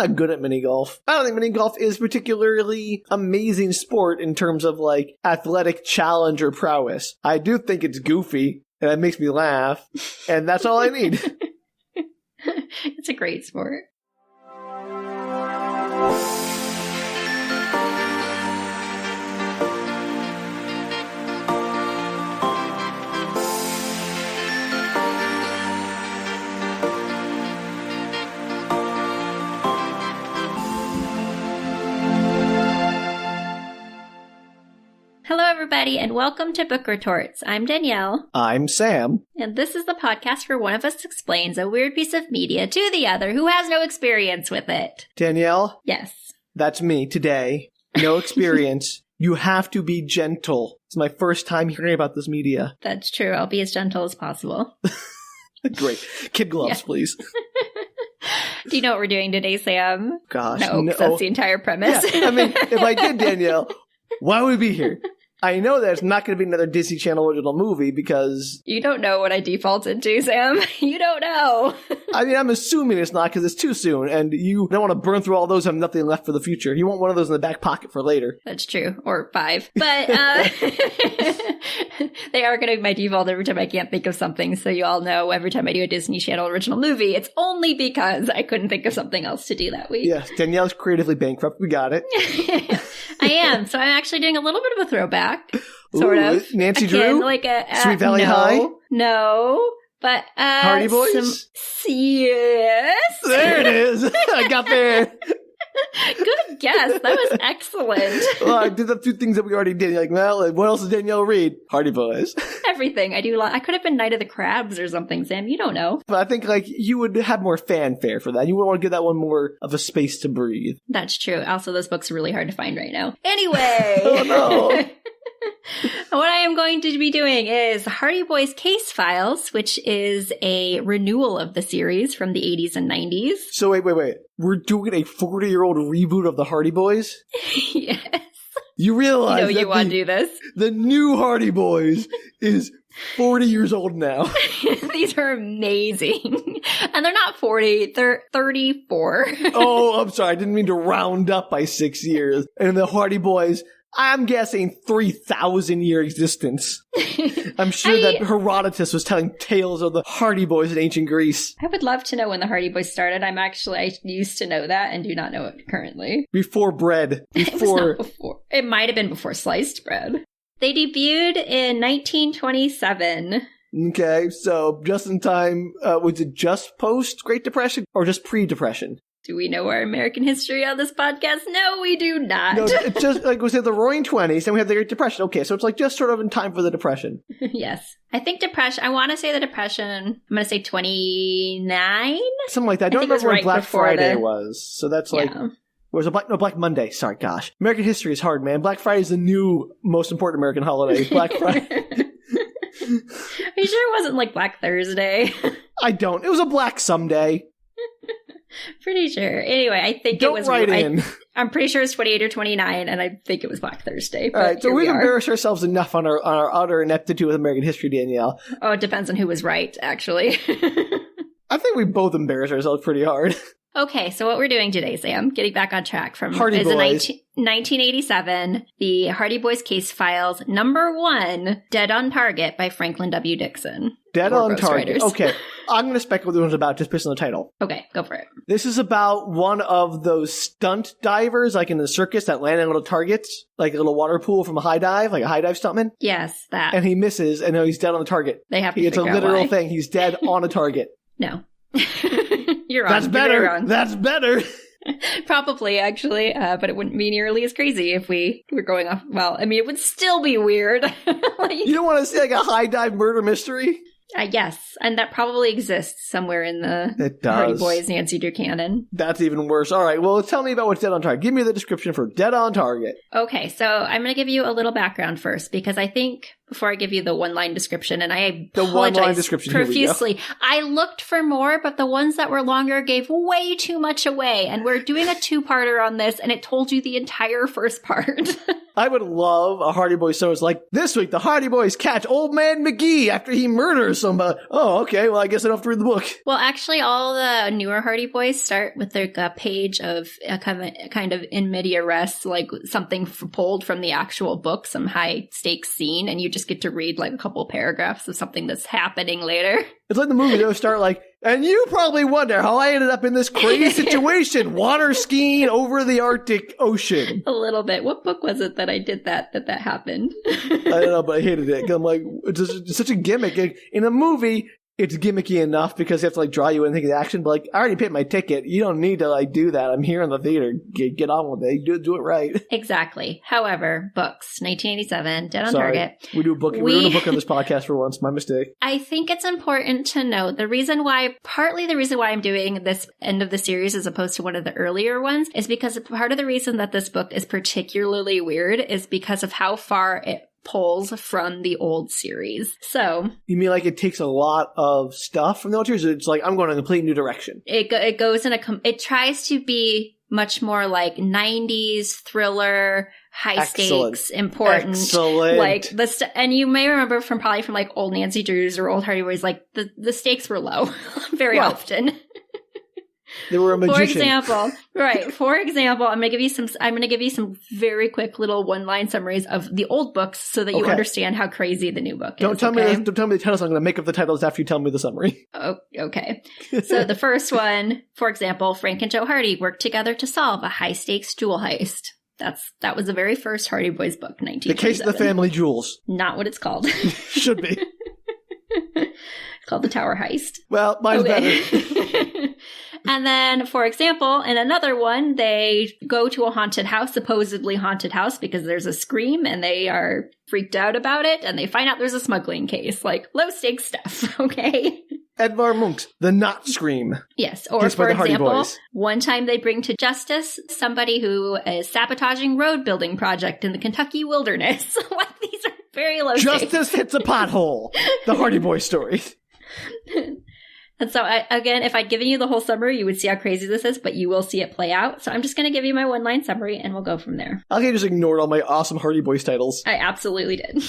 not good at mini golf. I don't think mini golf is particularly amazing sport in terms of like athletic challenge or prowess. I do think it's goofy and it makes me laugh, and that's all I need. It's a great sport. Hello, everybody, and welcome to Book Retorts. I'm Danielle. I'm Sam. And this is the podcast where one of us explains a weird piece of media to the other who has no experience with it. Danielle? Yes. That's me today. No experience. You have to be gentle. It's my first time hearing about this media. That's true. I'll be as gentle as possible. Great. Kid gloves, please. Do you know what we're doing today, Sam? Gosh, no. That's the entire premise. Yeah, I mean, if I did, Danielle, why would we be here? I know that it's not going to be another Disney Channel original movie because... You don't know what I defaulted to, Sam. You don't know. I mean, I'm assuming it's not because it's too soon, and you don't want to burn through all those and have nothing left for the future. You want one of those in the back pocket for later. That's true. Or 5. But they are going to be my default every time I can't think of something, so you all know every time I do a Disney Channel original movie, it's only because I couldn't think of something else to do that week. Yes, Danielle's creatively bankrupt. We got it. I am. So I'm actually doing a little bit of a throwback. Sort of. Nancy Drew? Like Sweet Valley High? No. But, Hardy Boys? Yes. There it is. I got there. Good guess. That was excellent. Well, I did the 2 things that we already did. You're like, well, what else does Danielle read? Hardy Boys. Everything. I do. I could have been Night of the Crabs or something, Sam. You don't know. But I think, like, you would have more fanfare for that. You would want to give that one more of a space to breathe. That's true. Also, those books are really hard to find right now. Anyway. Oh, no. What I am going to be doing is Hardy Boys Casefiles, which is a renewal of the series from the 80s and 90s. So wait. We're doing a 40-year-old reboot of the Hardy Boys? Yes. You realize you want to do this? The new Hardy Boys is 40 years old now. These are amazing. And they're not 40, they're 34. Oh, I'm sorry. I didn't mean to round up by 6 years. And the Hardy Boys... I'm guessing 3,000-year existence. I'm sure that Herodotus was telling tales of the Hardy Boys in ancient Greece. I would love to know when the Hardy Boys started. I used to know that and do not know it currently. Before bread. It was not before. It might have been before sliced bread. They debuted in 1927. Okay, so just in time, was it just post Great Depression or just pre-Depression? Do we know our American history on this podcast? No, we do not. No, it's just like we said, the Roaring '20s, and we have the Great Depression. Okay, so it's like just sort of in time for the Depression. Yes. I think Depression, I want to say the Depression, I'm going to say 29? Something like that. I don't remember when Black Friday was. So that's like, was it Black Monday? Sorry, gosh. American history is hard, man. Black Friday is the new most important American holiday. Black Friday. Are you sure it wasn't like Black Thursday? I don't. It was a Black someday. Pretty sure. Anyway, I think don't it was... write in. I'm pretty sure it's 28 or 29, and I think it was Black Thursday. All right, so we've embarrassed ourselves enough on our utter ineptitude with American history, Danielle. Oh, it depends on who was right, actually. I think we both embarrassed ourselves pretty hard. Okay, so what we're doing today, Sam, getting back on track from Hardy Boys. 1987, the Hardy Boys Casefiles, #1, Dead on Target by Franklin W. Dixon. Dead on Target. Okay, I'm going to speculate what this one's about just based on the title. Okay, go for it. This is about one of those stunt divers, like in the circus, that land on little targets, like a little water pool from a high dive, like a high dive stuntman. Yes, that. And he misses, and now he's dead on the target. They have to It's a literal thing. He's dead on a target. No. You're wrong. That's better. You're wrong. That's better. Probably, actually, but it wouldn't be nearly as crazy if we were going off. Well, I mean, it would still be weird. You don't want to see like a high dive murder mystery? Yes, and that probably exists somewhere in the Hardy Boys Nancy Drew canon. That's even worse. All right, well, tell me about what's Dead on Target. Give me the description for Dead on Target. Okay, so I'm going to give you a little background first, because I think before I give you the one-line description, and I The apologize one-line description, profusely. I looked for more, but the ones that were longer gave way too much away, and we're doing a two-parter on this, and it told you the entire first part. I would love a Hardy Boys story. It's like, this week the Hardy Boys catch Old Man McGee after he murders somebody. Oh, okay, well, I guess I don't have to read the book. Well, actually, all the newer Hardy Boys start with a page of a kind of in media res, like something pulled from the actual book, some high-stakes scene, and you just get to read like a couple paragraphs of something that's happening later. It's like the movie, they'll start like, and you probably wonder how I ended up in this crazy situation, water skiing over the Arctic Ocean. A little bit. What book was it that I did that happened? I don't know, but I hated it. I'm like, it's such a gimmick. In a movie, it's gimmicky enough because they have to like draw you in and think of the action, but like, I already paid my ticket. You don't need to like do that. I'm here in the theater. Get on with it. Do it right. Exactly. However, books, 1987, Dead on Sorry. Target. We're doing a book on this podcast for once. My mistake. I think it's important to note partly the reason why I'm doing this end of the series as opposed to one of the earlier ones is because part of the reason that this book is particularly weird is because of how far it pulls from the old series. So you mean like it takes a lot of stuff from the old series? It's like I'm going in a complete new direction. It goes in it tries to be much more like 90s thriller, high stakes, important. Excellent. Like and you may remember from like old Nancy Drews or old Hardy Boys, like the stakes were low very often. They were a magician. For example, I'm going to give you some very quick little one-line summaries of the old books so that you understand how crazy the new book is. Don't tell me the titles. I'm going to make up the titles after you tell me the summary. Oh, okay. So the first one, for example, Frank and Joe Hardy work together to solve a high-stakes jewel heist. That was the very first Hardy Boys book, 1927. The Case of the Family Jewels. Not what it's called. Should be. It's called The Tower Heist. Well, mine's better. And then, for example, in another one, they go to a haunted house, supposedly haunted house, because there's a scream and they are freaked out about it. And they find out there's a smuggling case, like low stakes stuff. Okay. Edvard Munch's The Not Scream. Yes. Or for example, one time they bring to justice somebody who is sabotaging road building project in the Kentucky wilderness. Like these are very low stakes. Justice hits a pothole. The Hardy Boys story. And so, again, if I'd given you the whole summary, you would see how crazy this is, but you will see it play out. So I'm just going to give you my one-line summary, and we'll go from there. I just ignored all my awesome Hardy Boys titles. I absolutely did.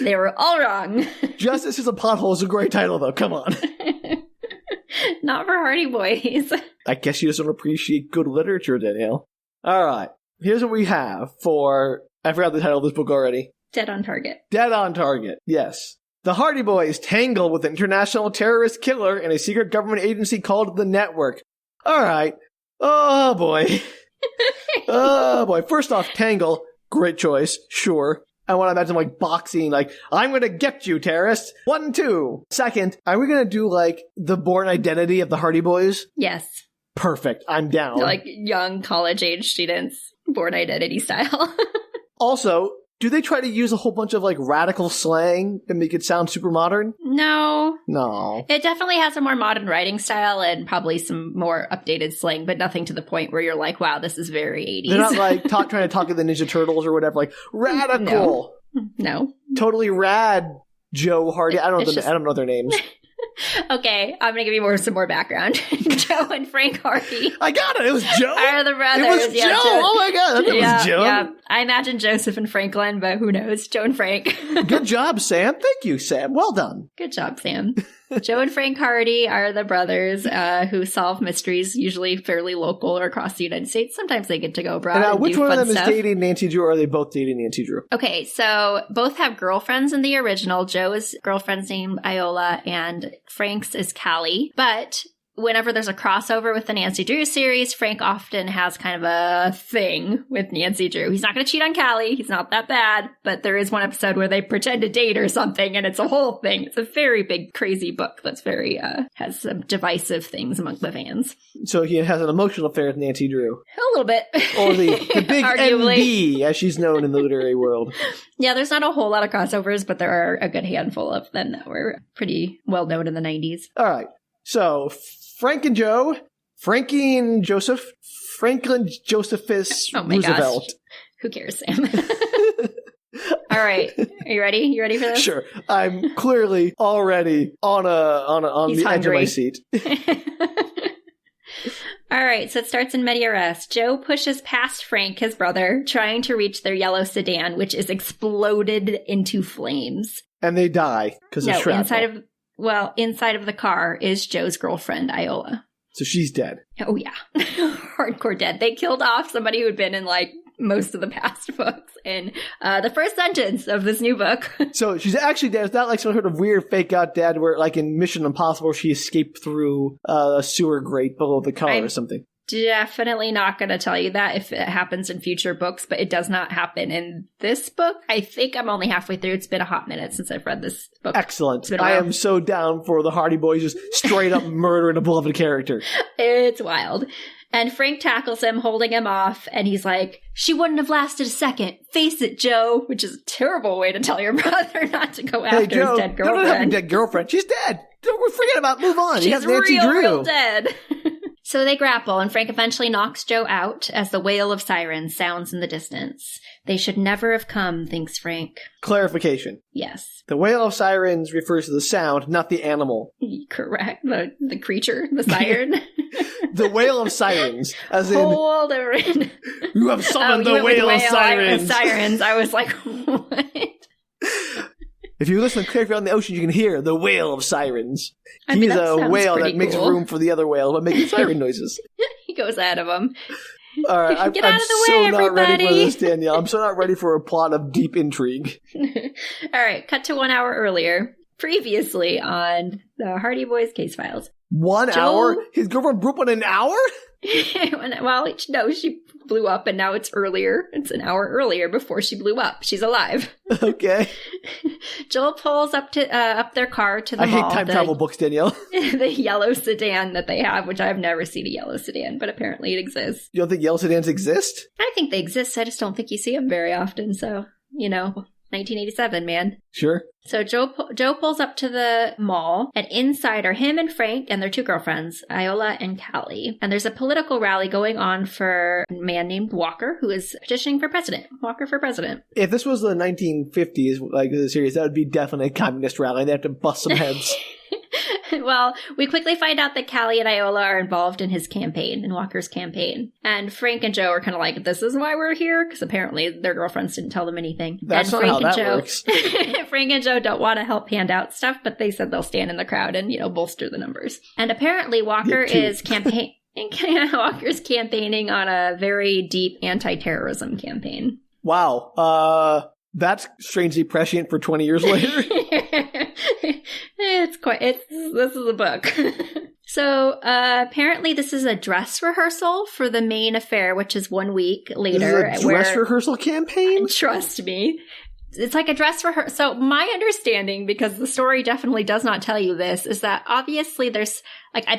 They were all wrong. Justice is a Pothole is a great title, though. Come on. Not for Hardy Boys. I guess you just don't appreciate good literature, Danielle. All right. Here's what we have for... I forgot the title of this book already. Dead on Target. Dead on Target, yes. The Hardy Boys tangle with an international terrorist killer in a secret government agency called the Network. All right. Oh, boy. Oh, boy. First off, tangle. Great choice. Sure. I want to imagine, like, boxing, like, I'm going to get you, terrorist. 1, 2. Second, are we going to do, like, the Born Identity of the Hardy Boys? Yes. Perfect. I'm down. Like, young college-age students, Born Identity style. Also... do they try to use a whole bunch of, like, radical slang to make it sound super modern? No. It definitely has a more modern writing style and probably some more updated slang, but nothing to the point where you're like, wow, this is very 80s. They're not, like, trying to talk to the Ninja Turtles or whatever, like, radical. No. Totally rad, Joe Hardy. I don't know their names. Okay, I'm going to give you some more background. Joe and Frank Hardy. I got it. It was Joe. Are the brothers. It was Joe. Oh my God. It was Joe. Yeah. I imagine Joseph and Franklin, but who knows? Joe and Frank. Good job, Sam. Thank you, Sam. Well done. Good job, Sam. Joe and Frank Hardy are the brothers who solve mysteries, usually fairly local or across the United States. Sometimes they get to go abroad. And which one of them stuff. is dating Nancy Drew, or are they both dating Nancy Drew? Okay, so both have girlfriends in the original. Joe's girlfriend's named Iola, and Frank's is Callie. But whenever there's a crossover with the Nancy Drew series, Frank often has kind of a thing with Nancy Drew. He's not going to cheat on Callie. He's not that bad. But there is one episode where they pretend to date or something, and it's a whole thing. It's a very big, crazy book that's very, has some divisive things among the fans. So he has an emotional affair with Nancy Drew. A little bit. Or the big NB, as she's known in the literary world. Yeah, there's not a whole lot of crossovers, but there are a good handful of them that were pretty well known in the 90s. All right. So... Frank and Joe, Frankie and Joseph, Franklin Josephus oh my Roosevelt. Gosh. Who cares, Sam? All right. Are you ready? You ready for this? Sure. I'm clearly already on He's the edge of my seat. All right, so it starts in media res. Joe pushes past Frank, his brother, trying to reach their yellow sedan, which is exploded into flames. And they die because of shrapnel. Inside of the car is Joe's girlfriend, Iola. So she's dead. Oh, yeah. Hardcore dead. They killed off somebody who had been in, like, most of the past books in the first sentence of this new book. So she's actually dead. It's not like some sort of weird fake out dead where, like in Mission Impossible, she escaped through a sewer grate below the car or something. Definitely not going to tell you that if it happens in future books, but it does not happen in this book. I think I'm only halfway through. It's been a hot minute since I've read this book. Excellent. I am so down for the Hardy Boys just straight up murdering a beloved character. It's wild. And Frank tackles him, holding him off, and he's like, she wouldn't have lasted a second. Face it, Joe. Which is a terrible way to tell your brother not to go after Joe, his dead girlfriend. Don't have a dead girlfriend. She's dead. Don't forget about it. Move on. She's real dead. Drew. So they grapple, and Frank eventually knocks Joe out as the wail of sirens sounds in the distance. They should never have come, thinks Frank. Clarification. Yes. The wail of sirens refers to the sound, not the animal. Correct. The creature, the siren. The wail of sirens, as in... Hold it. You have summoned the wail of sirens. I was like, what? If you listen carefully on the ocean, you can hear the wail of sirens. He's a whale that makes room for the other whale by making siren noises. He goes out of them. All right, I'm so not ready for this, Danielle. I'm so not ready for a plot of deep intrigue. All right, cut to 1 hour earlier. Previously on the Hardy Boys Casefiles. 1 hour? His girlfriend blew up in an hour? Well, no, she blew up and now it's earlier. It's an hour earlier before she blew up. She's alive. Okay. Joel pulls up their car to the mall. I hate time travel books, Danielle. The yellow sedan that they have, which I've never seen a yellow sedan, but apparently it exists. You don't think yellow sedans exist? I think they exist. I just don't think you see them very often. So, 1987, man. Sure. So Joe pulls up to the mall, and inside are him and Frank and their two girlfriends, Iola and Callie. And there's a political rally going on for a man named Walker, who is petitioning for president. Walker for president. If this was the 1950s, like the series, that would be definitely a communist rally. They have to bust some heads. Well, we quickly find out that Callie and Iola are involved in his campaign, in Walker's campaign. And Frank and Joe are kind of like, this is why we're here? Because apparently their girlfriends didn't tell them anything. That's not how that works. Frank and Joe don't want to help hand out stuff, but they said they'll stand in the crowd and, bolster the numbers. And apparently Walker is Walker's campaigning on a very deep anti-terrorism campaign. Wow. That's strangely prescient for 20 years later. This is a book. So apparently this is a dress rehearsal for the main affair, which is 1 week later. This is a dress rehearsal campaign? Trust me. It's like a dress rehearsal. So my understanding, because the story definitely does not tell you this, is that obviously there's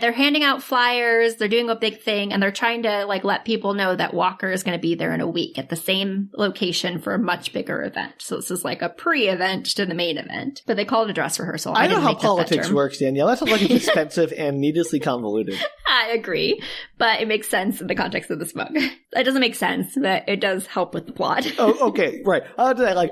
they're handing out flyers, they're doing a big thing, and they're trying to let people know that Walker is going to be there in a week at the same location for a much bigger event. So this is like a pre-event to the main event, but they call it a dress rehearsal. I know how politics works, Danielle. That sounds like it's expensive and needlessly convoluted. I agree, but it makes sense in the context of this book. It doesn't make sense, but it does help with the plot. Oh, okay, right. I would say,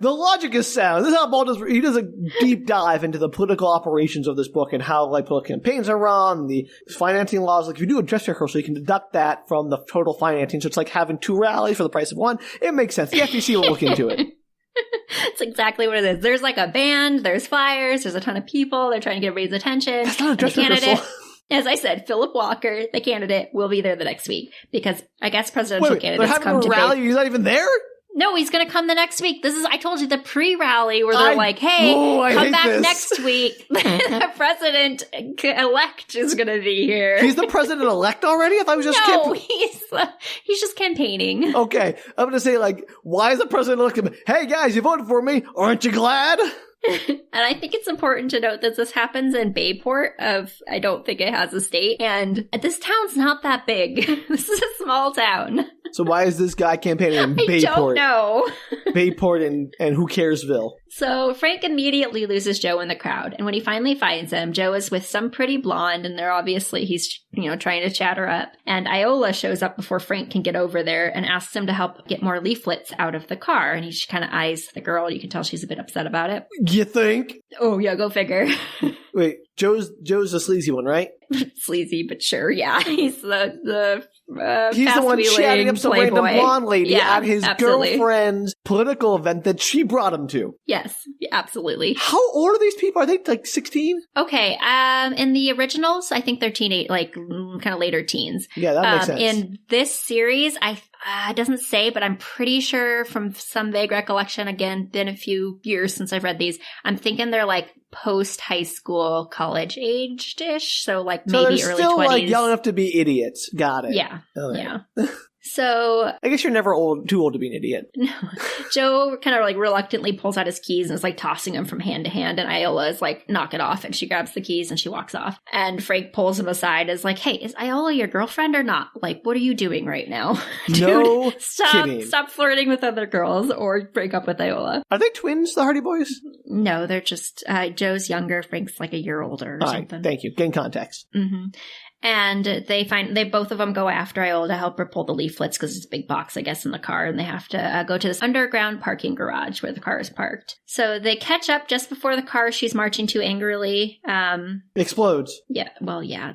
the logic is sound. This is how Paul does. He does a deep dive into the political operations of this book and how political campaigns are run, the financing laws. If you do a dress rehearsal, you can deduct that from the total financing. So it's like having 2 rallies for the price of 1. It makes sense. The FTC will look into it. It's exactly what it is. There's a band, there's flyers, there's a ton of people. They're trying to get everybody's attention. That's not a dress rehearsal. As I said, Philip Walker, the candidate, will be there the next week because I guess presidential candidates they're having a rally. He's not even there? No, he's going to come the next week. I told you, the pre-rally where they're come back next week. The president-elect is going to be here. He's the president-elect already? I thought he was just he's just campaigning. Okay. I'm going to say, why is the president-elect? Hey, guys, you voted for me. Aren't you glad? And I think it's important to note that this happens in Bayport I don't think it has a state. And this town's not that big. This is a small town. So why is this guy campaigning in Bayport? I don't know. Bayport and Who Caresville. So Frank immediately loses Joe in the crowd, and when he finally finds him, Joe is with some pretty blonde, and he's trying to chat her up. And Iola shows up before Frank can get over there and asks him to help get more leaflets out of the car, and he just kind of eyes the girl. You can tell she's a bit upset about it. You think? Oh yeah, go figure. Wait, Joe's the sleazy one, right? Sleazy, but sure, yeah. He's the he's the one chatting up some random blonde lady at his girlfriend's political event that she brought him to. Yes, absolutely. How old are these people? Are they like 16? Okay, in the originals, I think they're teenage, like kind of later teens. Yeah, that makes sense. In this series, it doesn't say, but I'm pretty sure from some vague recollection, again, been a few years since I've read these, I'm thinking they're like post-high school, college-aged-ish, so like maybe early 20s. So they're still like young enough to be idiots. Got it. Yeah, okay. Yeah. So I guess you're never too old to be an idiot. No. Joe kind of like reluctantly pulls out his keys and is like tossing them from hand to hand, and Iola is like, knock it off, and she grabs the keys and she walks off. And Frank pulls him aside, is like, hey, is Iola your girlfriend or not? Like, what are you doing right now? Dude, no kidding. Stop flirting with other girls or break up with Iola. Are they twins, the Hardy Boys? No, they're just Joe's younger, Frank's like a year older or something. Right, thank you. Gain context. Mm-hmm. And they both of them go after Iola to help her pull the leaflets because it's a big box, I guess, in the car. And they have to go to this underground parking garage where the car is parked. So they catch up just before the car she's marching to angrily. Explodes. Yeah. Well, yeah.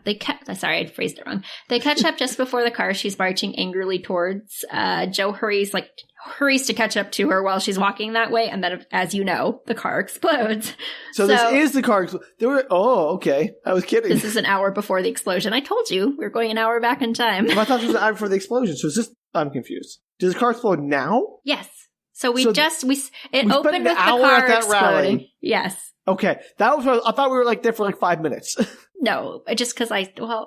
Sorry, I phrased it wrong. They catch up just before the car she's marching angrily towards. Joe hurries to catch up to her while she's walking that way, and then, as you know, the car explodes. So this is the car okay. I was kidding. This is an hour before the explosion. I told you, we're going an hour back in time. I thought it was an hour before the explosion, so I'm confused. Does the car explode now? Yes. So it opened with the car exploding. Rally. Yes. Okay. That was I thought we were like there for like 5 minutes. No, just because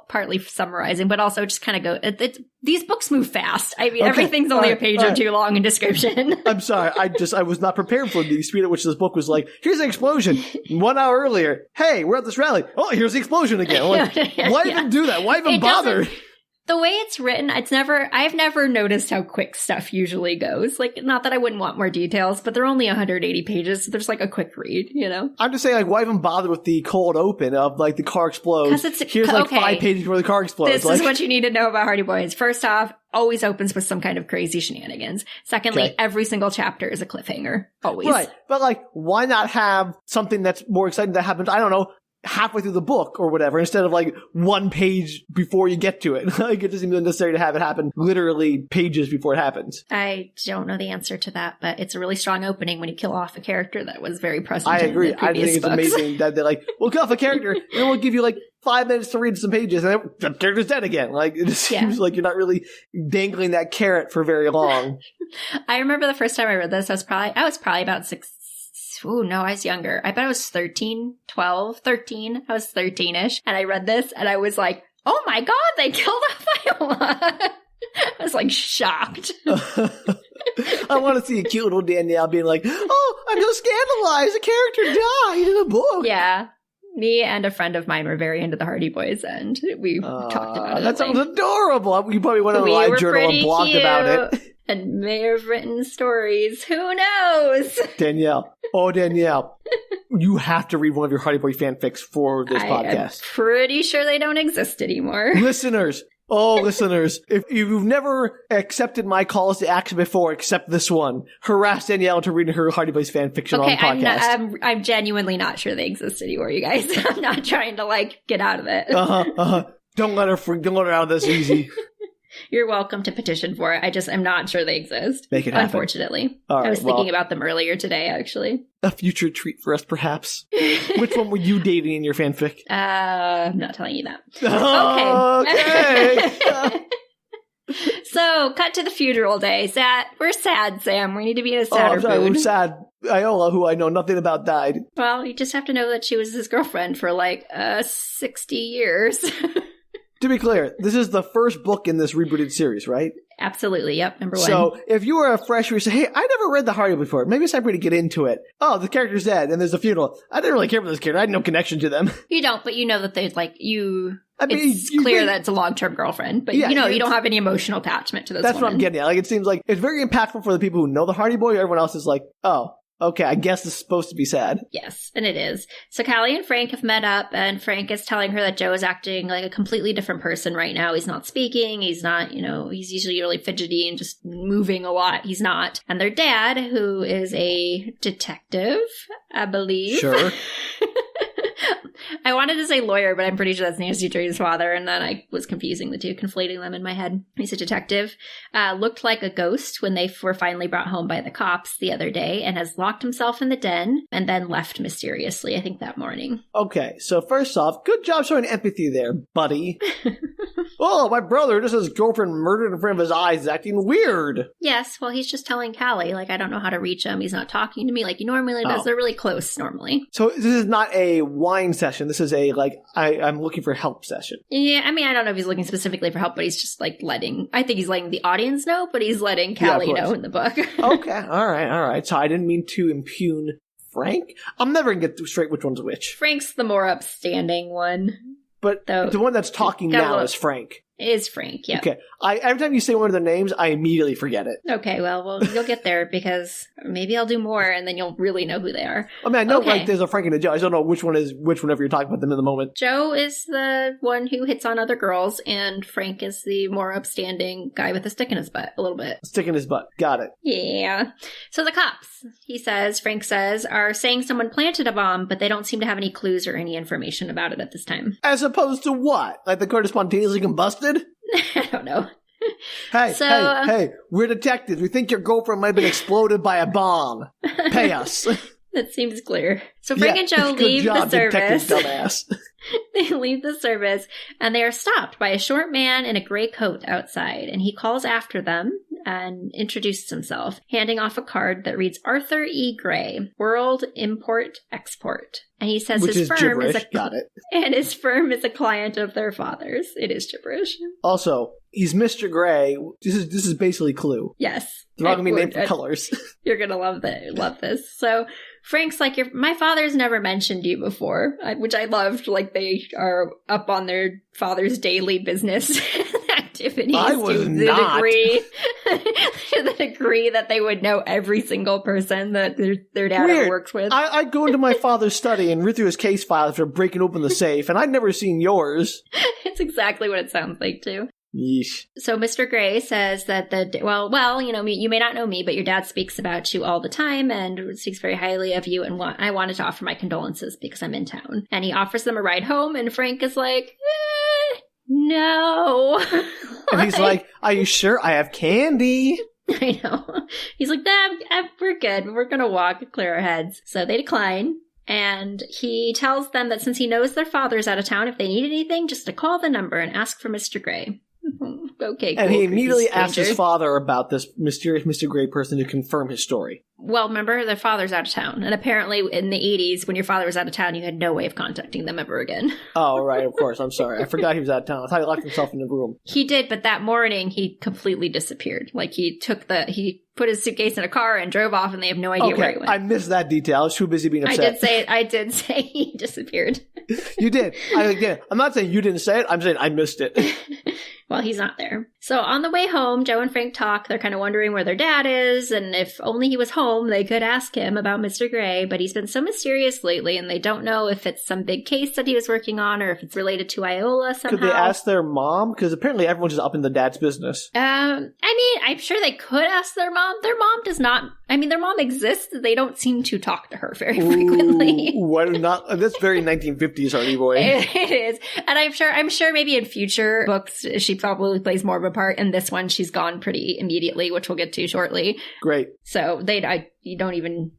partly summarizing, but also just kind of go, these books move fast. I mean, everything's only a page or two long in description. I'm sorry. I was not prepared for the speed at which this book was like, here's an explosion. 1 hour earlier. Hey, we're at this rally. Oh, here's the explosion again. Like, why even do that? Why even bother? The way it's written, I've never noticed how quick stuff usually goes. Like, not that I wouldn't want more details, but they're only 180 pages, so there's like a quick read, you know? I'm just saying, like, why even bother with the cold open of, like, the car explodes? Here's, like, 5 pages before the car explodes. This is what you need to know about Hardy Boys. First off, always opens with some kind of crazy shenanigans. Secondly, every single chapter is a cliffhanger. Always. Right. But, like, why not have something that's more exciting that happens, I don't know, halfway through the book or whatever, instead of like 1 page before you get to it. Like, it doesn't even necessary to have it happen literally pages before it happens. I don't know the answer to that, but it's a really strong opening when you kill off a character that was very present. I agree. In the previous I think it's books. amazing that they're like, we'll kill off a character and then we'll give you like 5 minutes to read some pages and then the character's dead again. Like, it just seems like you're not really dangling that carrot for very long. I remember the first time I read this, I was probably about 6. Oh, no, I was younger. I bet I was 13. I was 13-ish. And I read this and I was like, oh my God, they killed off Iola. I was like shocked. I want to see a cute little Danielle being like, oh, I'm so scandalized. A character died in a book. Yeah. Me and a friend of mine were very into the Hardy Boys, and we talked about it. That sounds adorable. You probably went on a live journal and blogged about it. And may have written stories. Who knows? Danielle. Oh, Danielle. You have to read one of your Hardy Boy fanfics for this podcast. I'm pretty sure they don't exist anymore. Listeners, if you've never accepted my calls to action before, accept this one. Harass Danielle into reading her Hardy Boys fanfiction on the podcast. I'm genuinely not sure they exist anymore, you guys. I'm not trying to, like, get out of it. Don't let her out of this easy. You're welcome to petition for it. I'm not sure they exist. Make it happen. Unfortunately. Right, I was thinking about them earlier today, actually. A future treat for us, perhaps. Which one were you dating in your fanfic? I'm not telling you that. Okay. So, cut to the funeral day. We're sad, Sam. We need to be in a sadder mood. We're sad. Iola, who I know nothing about, died. Well, you just have to know that she was his girlfriend for like 60 years. To be clear, this is the first book in this rebooted series, right? Absolutely. Yep. Number 1. So if you were a fresh reader, say, hey, I never read the Hardy before. Maybe it's time for me to get into it. Oh, the character's dead and there's a funeral. I didn't really care for this character. I had no connection to them. You don't, but you know that there's it's clear that it's a long-term girlfriend, but you don't have any emotional attachment to this That's woman. what I'm getting at. Like, it seems like it's very impactful for the people who know the Hardy Boy. Everyone else is like, oh, okay, I guess this is supposed to be sad. Yes, and it is. So Callie and Frank have met up, and Frank is telling her that Joe is acting like a completely different person right now. He's not speaking. He's not, he's usually really fidgety and just moving a lot. He's not. And their dad, who is a detective, I believe. Sure. I wanted to say lawyer, but I'm pretty sure that's Nancy Drew's father, and then I was confusing the two, conflating them in my head. He's a detective. Looked like a ghost when they were finally brought home by the cops the other day, and has locked himself in the den and then left mysteriously, I think that morning. Okay, so first off, good job showing empathy there, buddy. Oh, my brother just has his girlfriend murdered in front of his eyes, acting weird. Yes, well, he's just telling Callie, I don't know how to reach him. He's not talking to me like he normally does. They're really close normally. So this is not a whine session. This is a, I'm looking for help session. Yeah, I mean, I don't know if he's looking specifically for help, but he's just, I think he's letting the audience know, but he's letting Callie know in the book. Okay, all right. So I didn't mean to impugn Frank. I'm never going to get straight which one's which. Frank's the more upstanding one. But the one that's talking now is Frank. Is Frank, yeah. Okay. Every time you say one of their names, I immediately forget it. Okay, well, you'll get there because maybe I'll do more and then you'll really know who they are. I mean, I know there's a Frank and a Joe. I just don't know which one is which whenever you're talking about them in the moment. Joe is the one who hits on other girls, and Frank is the more upstanding guy with a stick in his butt, a little bit. Stick in his butt. Got it. Yeah. So the cops, Frank says, are saying someone planted a bomb, but they don't seem to have any clues or any information about it at this time. As opposed to what? Like the car spontaneously combusted? I don't know. Hey, we're detectives. We think your girlfriend might have been exploded by a bomb. Pay us. That seems clear. So Frank and Joe leave the service. Dumbass. They leave the service, and they are stopped by a short man in a gray coat outside, and he calls after them and introduces himself, handing off a card that reads Arthur E. Gray, World Import Export. And he says his firm is a client of their father's. It is gibberish. Also, he's Mr. Gray. This is basically Clue. Yes. They're not going to be named for colors. You're going to love this. So Frank's like, my father's never mentioned you before, which I loved. They are up on their father's daily business activities. I was not. To the degree that they would know every single person that their dad ever works with. I'd go into my father's study and read through his case files after breaking open the safe, and I'd never seen yours. It's exactly what it sounds like, too. Yeesh. So Mr. Gray says that you may not know me, but your dad speaks about you all the time and speaks very highly of you, and I wanted to offer my condolences because I'm in town. And he offers them a ride home, and Frank is like, no. And he's like, are you sure? I have candy. I know. He's like, we're good. We're going to walk and clear our heads. So they decline. And he tells them that since he knows their father's out of town, if they need anything, just to call the number and ask for Mr. Gray. Okay, cool. And he immediately asks his father about this mysterious Mr. Gray person to confirm his story. Well, remember, their father's out of town. And apparently in the 80s, when your father was out of town, you had no way of contacting them ever again. Oh, right, of course. I'm sorry. I forgot he was out of town. I thought he locked himself in the room. He did, but that morning, he completely disappeared. He put his suitcase in a car and drove off, and they have no idea where he went. I missed that detail. I was too busy being upset. I did say he disappeared. You did. I'm not saying you didn't say it. I'm saying I missed it. Well, he's not there. So on the way home, Joe and Frank talk. They're kind of wondering where their dad is, and if only he was home, they could ask him about Mr. Gray, but he's been so mysterious lately, and they don't know if it's some big case that he was working on or if it's related to Iola somehow. Could they ask their mom? Because apparently everyone's just up in the dad's business. I'm sure they could ask their mom. Their mom does not. Their mom exists. They don't seem to talk to her very frequently. That's very 1950s, Hardy Boy. It is. And I'm sure maybe in future books, she probably plays more of a part. In this one, she's gone pretty immediately, which we'll get to shortly. Great. So you don't even,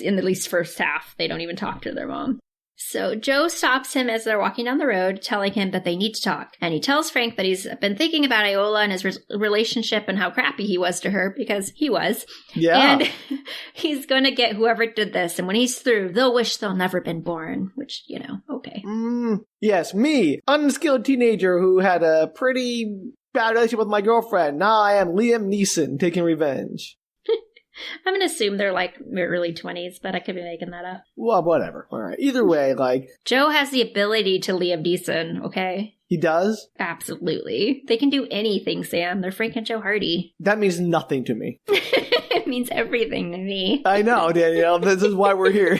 in the least first half, they don't even talk to their mom. So Joe stops him as they're walking down the road, telling him that they need to talk. And he tells Frank that he's been thinking about Iola and his relationship and how crappy he was to her, because he was. Yeah. And he's going to get whoever did this. And when he's through, they'll wish they'll never been born, which, okay. Yes, me, unskilled teenager who had a pretty bad relationship with my girlfriend. Now I am Liam Neeson taking revenge. I'm going to assume they're like early 20s, but I could be making that up. Well, whatever. All right. Either way, Joe has the ability to Liam Neeson, okay? He does? Absolutely. They can do anything, Sam. They're Frank and Joe Hardy. That means nothing to me. It means everything to me. I know, Danielle. This is why we're here.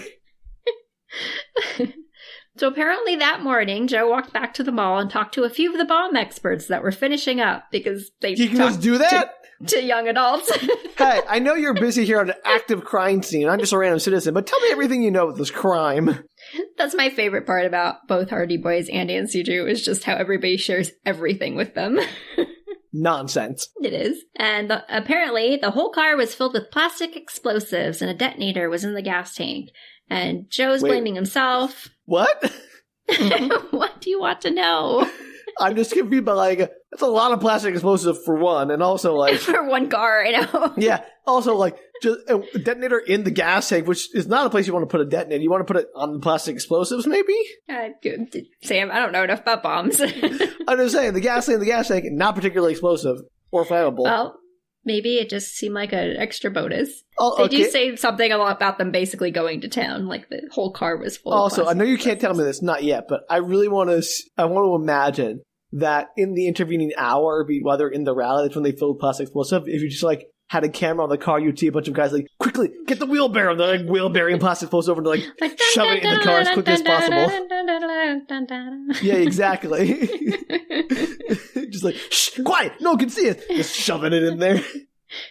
So apparently that morning, Joe walked back to the mall and talked to a few of the bomb experts that were finishing up because they You can just do that? To young adults. Hey, I know you're busy here on an active crime scene. I'm just a random citizen, but tell me everything you know of this crime. That's my favorite part about both Hardy Boys and NCU is just how everybody shares everything with them. Nonsense. It is. And apparently the whole car was filled with plastic explosives and a detonator was in the gas tank. And Joe's blaming himself. What? What do you want to know? I'm just confused by it's a lot of plastic explosive for one, and also for one car, I know. Yeah, also just a detonator in the gas tank, which is not a place you want to put a detonator. You want to put it on the plastic explosives, maybe? Sam, I don't know enough about bombs. I'm just saying, the gas tank, not particularly explosive or flammable. Well, maybe it just seemed like an extra bonus. Oh, they do say something a lot about them basically going to town, like the whole car was full Also, of I know you can't tell me this, not yet, but I really want to imagine that in the intervening hour, while they're in the rally, that's when they fill plastic explosive. If you just had a camera on the car, you'd see a bunch of guys quickly, get the wheelbarrow. They're wheelbarrowing plastic explosive over and shoving it in the car as quickly as possible. Yeah, exactly. Just shh, quiet, no one can see it. Just shoving it in there.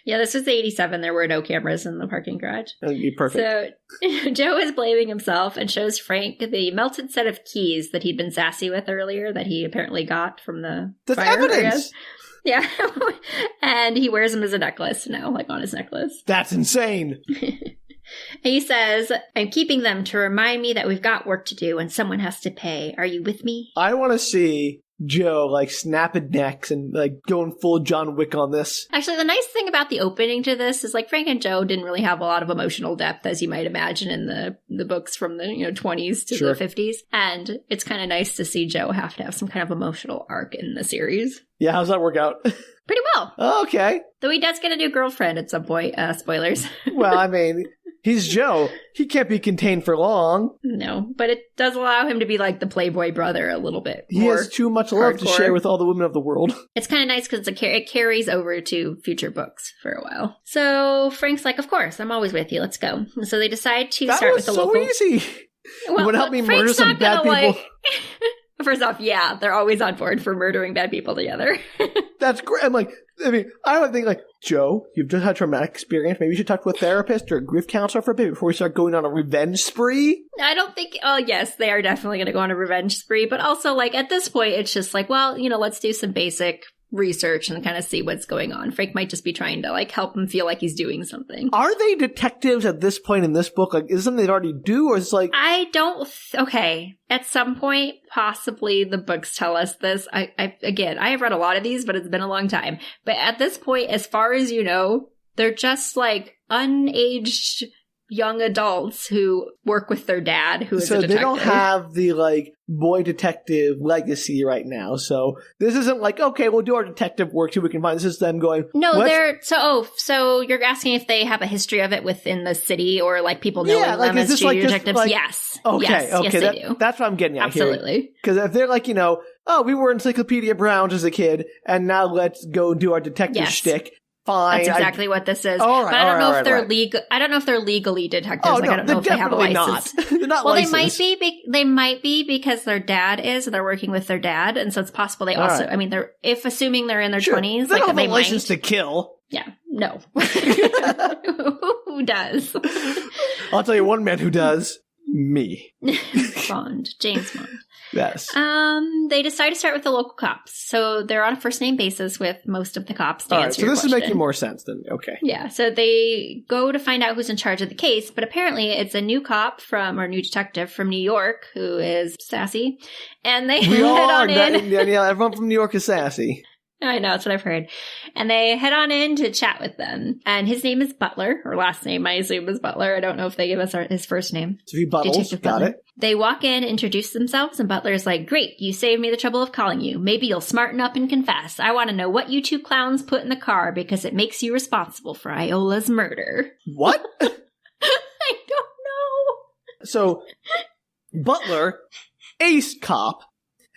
Yeah, this was 87. There were no cameras in the parking garage. That would be perfect. So Joe is blaming himself and shows Frank the melted set of keys that he'd been sassy with earlier that he apparently got from the That's fire, evidence! Yeah. And he wears them as a necklace now, on his necklace. That's insane. He says, I'm keeping them to remind me that we've got work to do and someone has to pay. Are you with me? I want to see Joe snapping necks and going full John Wick on this. Actually, the nice thing about the opening to this is Frank and Joe didn't really have a lot of emotional depth, as you might imagine in the books from the 20s to the 50s. And it's kind of nice to see Joe have to have some kind of emotional arc in the series. Yeah, how's that work out? Pretty well. Oh, okay. Though he does get a new girlfriend at some point. Spoilers. Well, I mean, he's Joe. He can't be contained for long. No, but it does allow him to be the Playboy brother a little bit. He has too much love to share with all the women of the world. It's kind of nice because it carries over to future books for a while. So Frank's of course, I'm always with you. Let's go. And so they decide to start with the local. That was so easy. Well, you want to help me murder some bad people? First off, yeah, they're always on board for murdering bad people together. That's great. I would think Joe, you've just had a traumatic experience. Maybe you should talk to a therapist or a grief counselor for a bit before we start going on a revenge spree. I don't think, yes, they are definitely going to go on a revenge spree. But also, at this point, it's just let's do some basic research and kind of see what's going on. Frank might just be trying to help him feel like he's doing something. Are they detectives at this point in this book? Is it something they already do, or is it I don't. Okay, at some point, possibly the books tell us this. I have read a lot of these, but it's been a long time. But at this point, as far as you know, they're just unaged young adults who work with their dad, who is a detective. So they don't have the boy detective legacy right now. So this isn't okay, we'll do our detective work, see what we can find. This is them going, no, they're so you're asking if they have a history of it within the city or people knowing them as studio detectives? Yes. Okay, yes, they do. That's what I'm getting at. Absolutely. Because if they're we were Encyclopedia Browns as a kid, and now let's go do our detective shtick. Fine. That's exactly what this is. All right, but I don't know if they're legal. I don't know if they're legally detectives. Oh, no, I don't know if they have a license. Not. They're not well, licensed. they might be because their dad is. They're working with their dad, and so it's possible they also. Right. I mean, they're assuming they're in their 20s. They don't have a license to kill. Yeah. No. Who does? I'll tell you one man who does. Me. James Bond. Yes. They decide to start with the local cops. So they're on a first name basis with most of the cops to All right, answer so your this is question. making more sense than, okay. Yeah, so they go to find out who's in charge of the case, but apparently it's a new new detective from New York who is sassy. And they We all head are. on in. Danielle, everyone from New York is sassy. I know, that's what I've heard. And they head on in to chat with them. And his name is Butler, or last name, I assume, is Butler. I don't know if they give us his first name. So if you Buttles, Detective got Butler. it. They walk in, introduce themselves, and Butler's like, great, you saved me the trouble of calling you. Maybe you'll smarten up and confess. I want to know what you two clowns put in the car because it makes you responsible for Iola's murder. What? I don't know. So, Butler, ace cop,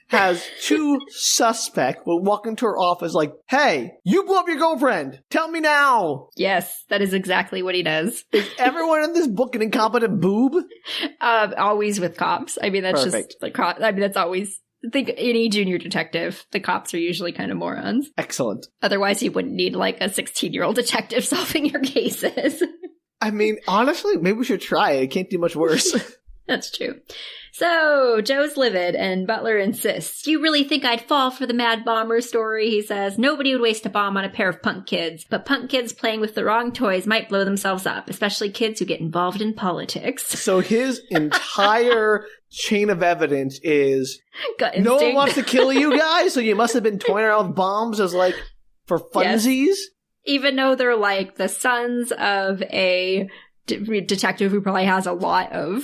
has two suspects will walk into her office like, hey, you blew up your girlfriend. Tell me now. Yes, that is exactly what he does. Is everyone in this book an incompetent boob? Always with cops. I mean, that's Perfect. just like, I mean, that's always, I think any junior detective, the cops are usually kind of morons. Excellent. Otherwise, you wouldn't need like a 16-year-old detective solving your cases. I mean, honestly, maybe we should try it. It can't do much worse. That's true. So, Joe's livid, and Butler insists. You really think I'd fall for the Mad Bomber story, he says. Nobody would waste a bomb on a pair of punk kids, but punk kids playing with the wrong toys might blow themselves up, especially kids who get involved in politics. So his entire chain of evidence is, Gut no one instinct. wants to kill you guys, so you must have been toying around with bombs as like, for funsies? Even though they're like the sons of a detective who probably has a lot of,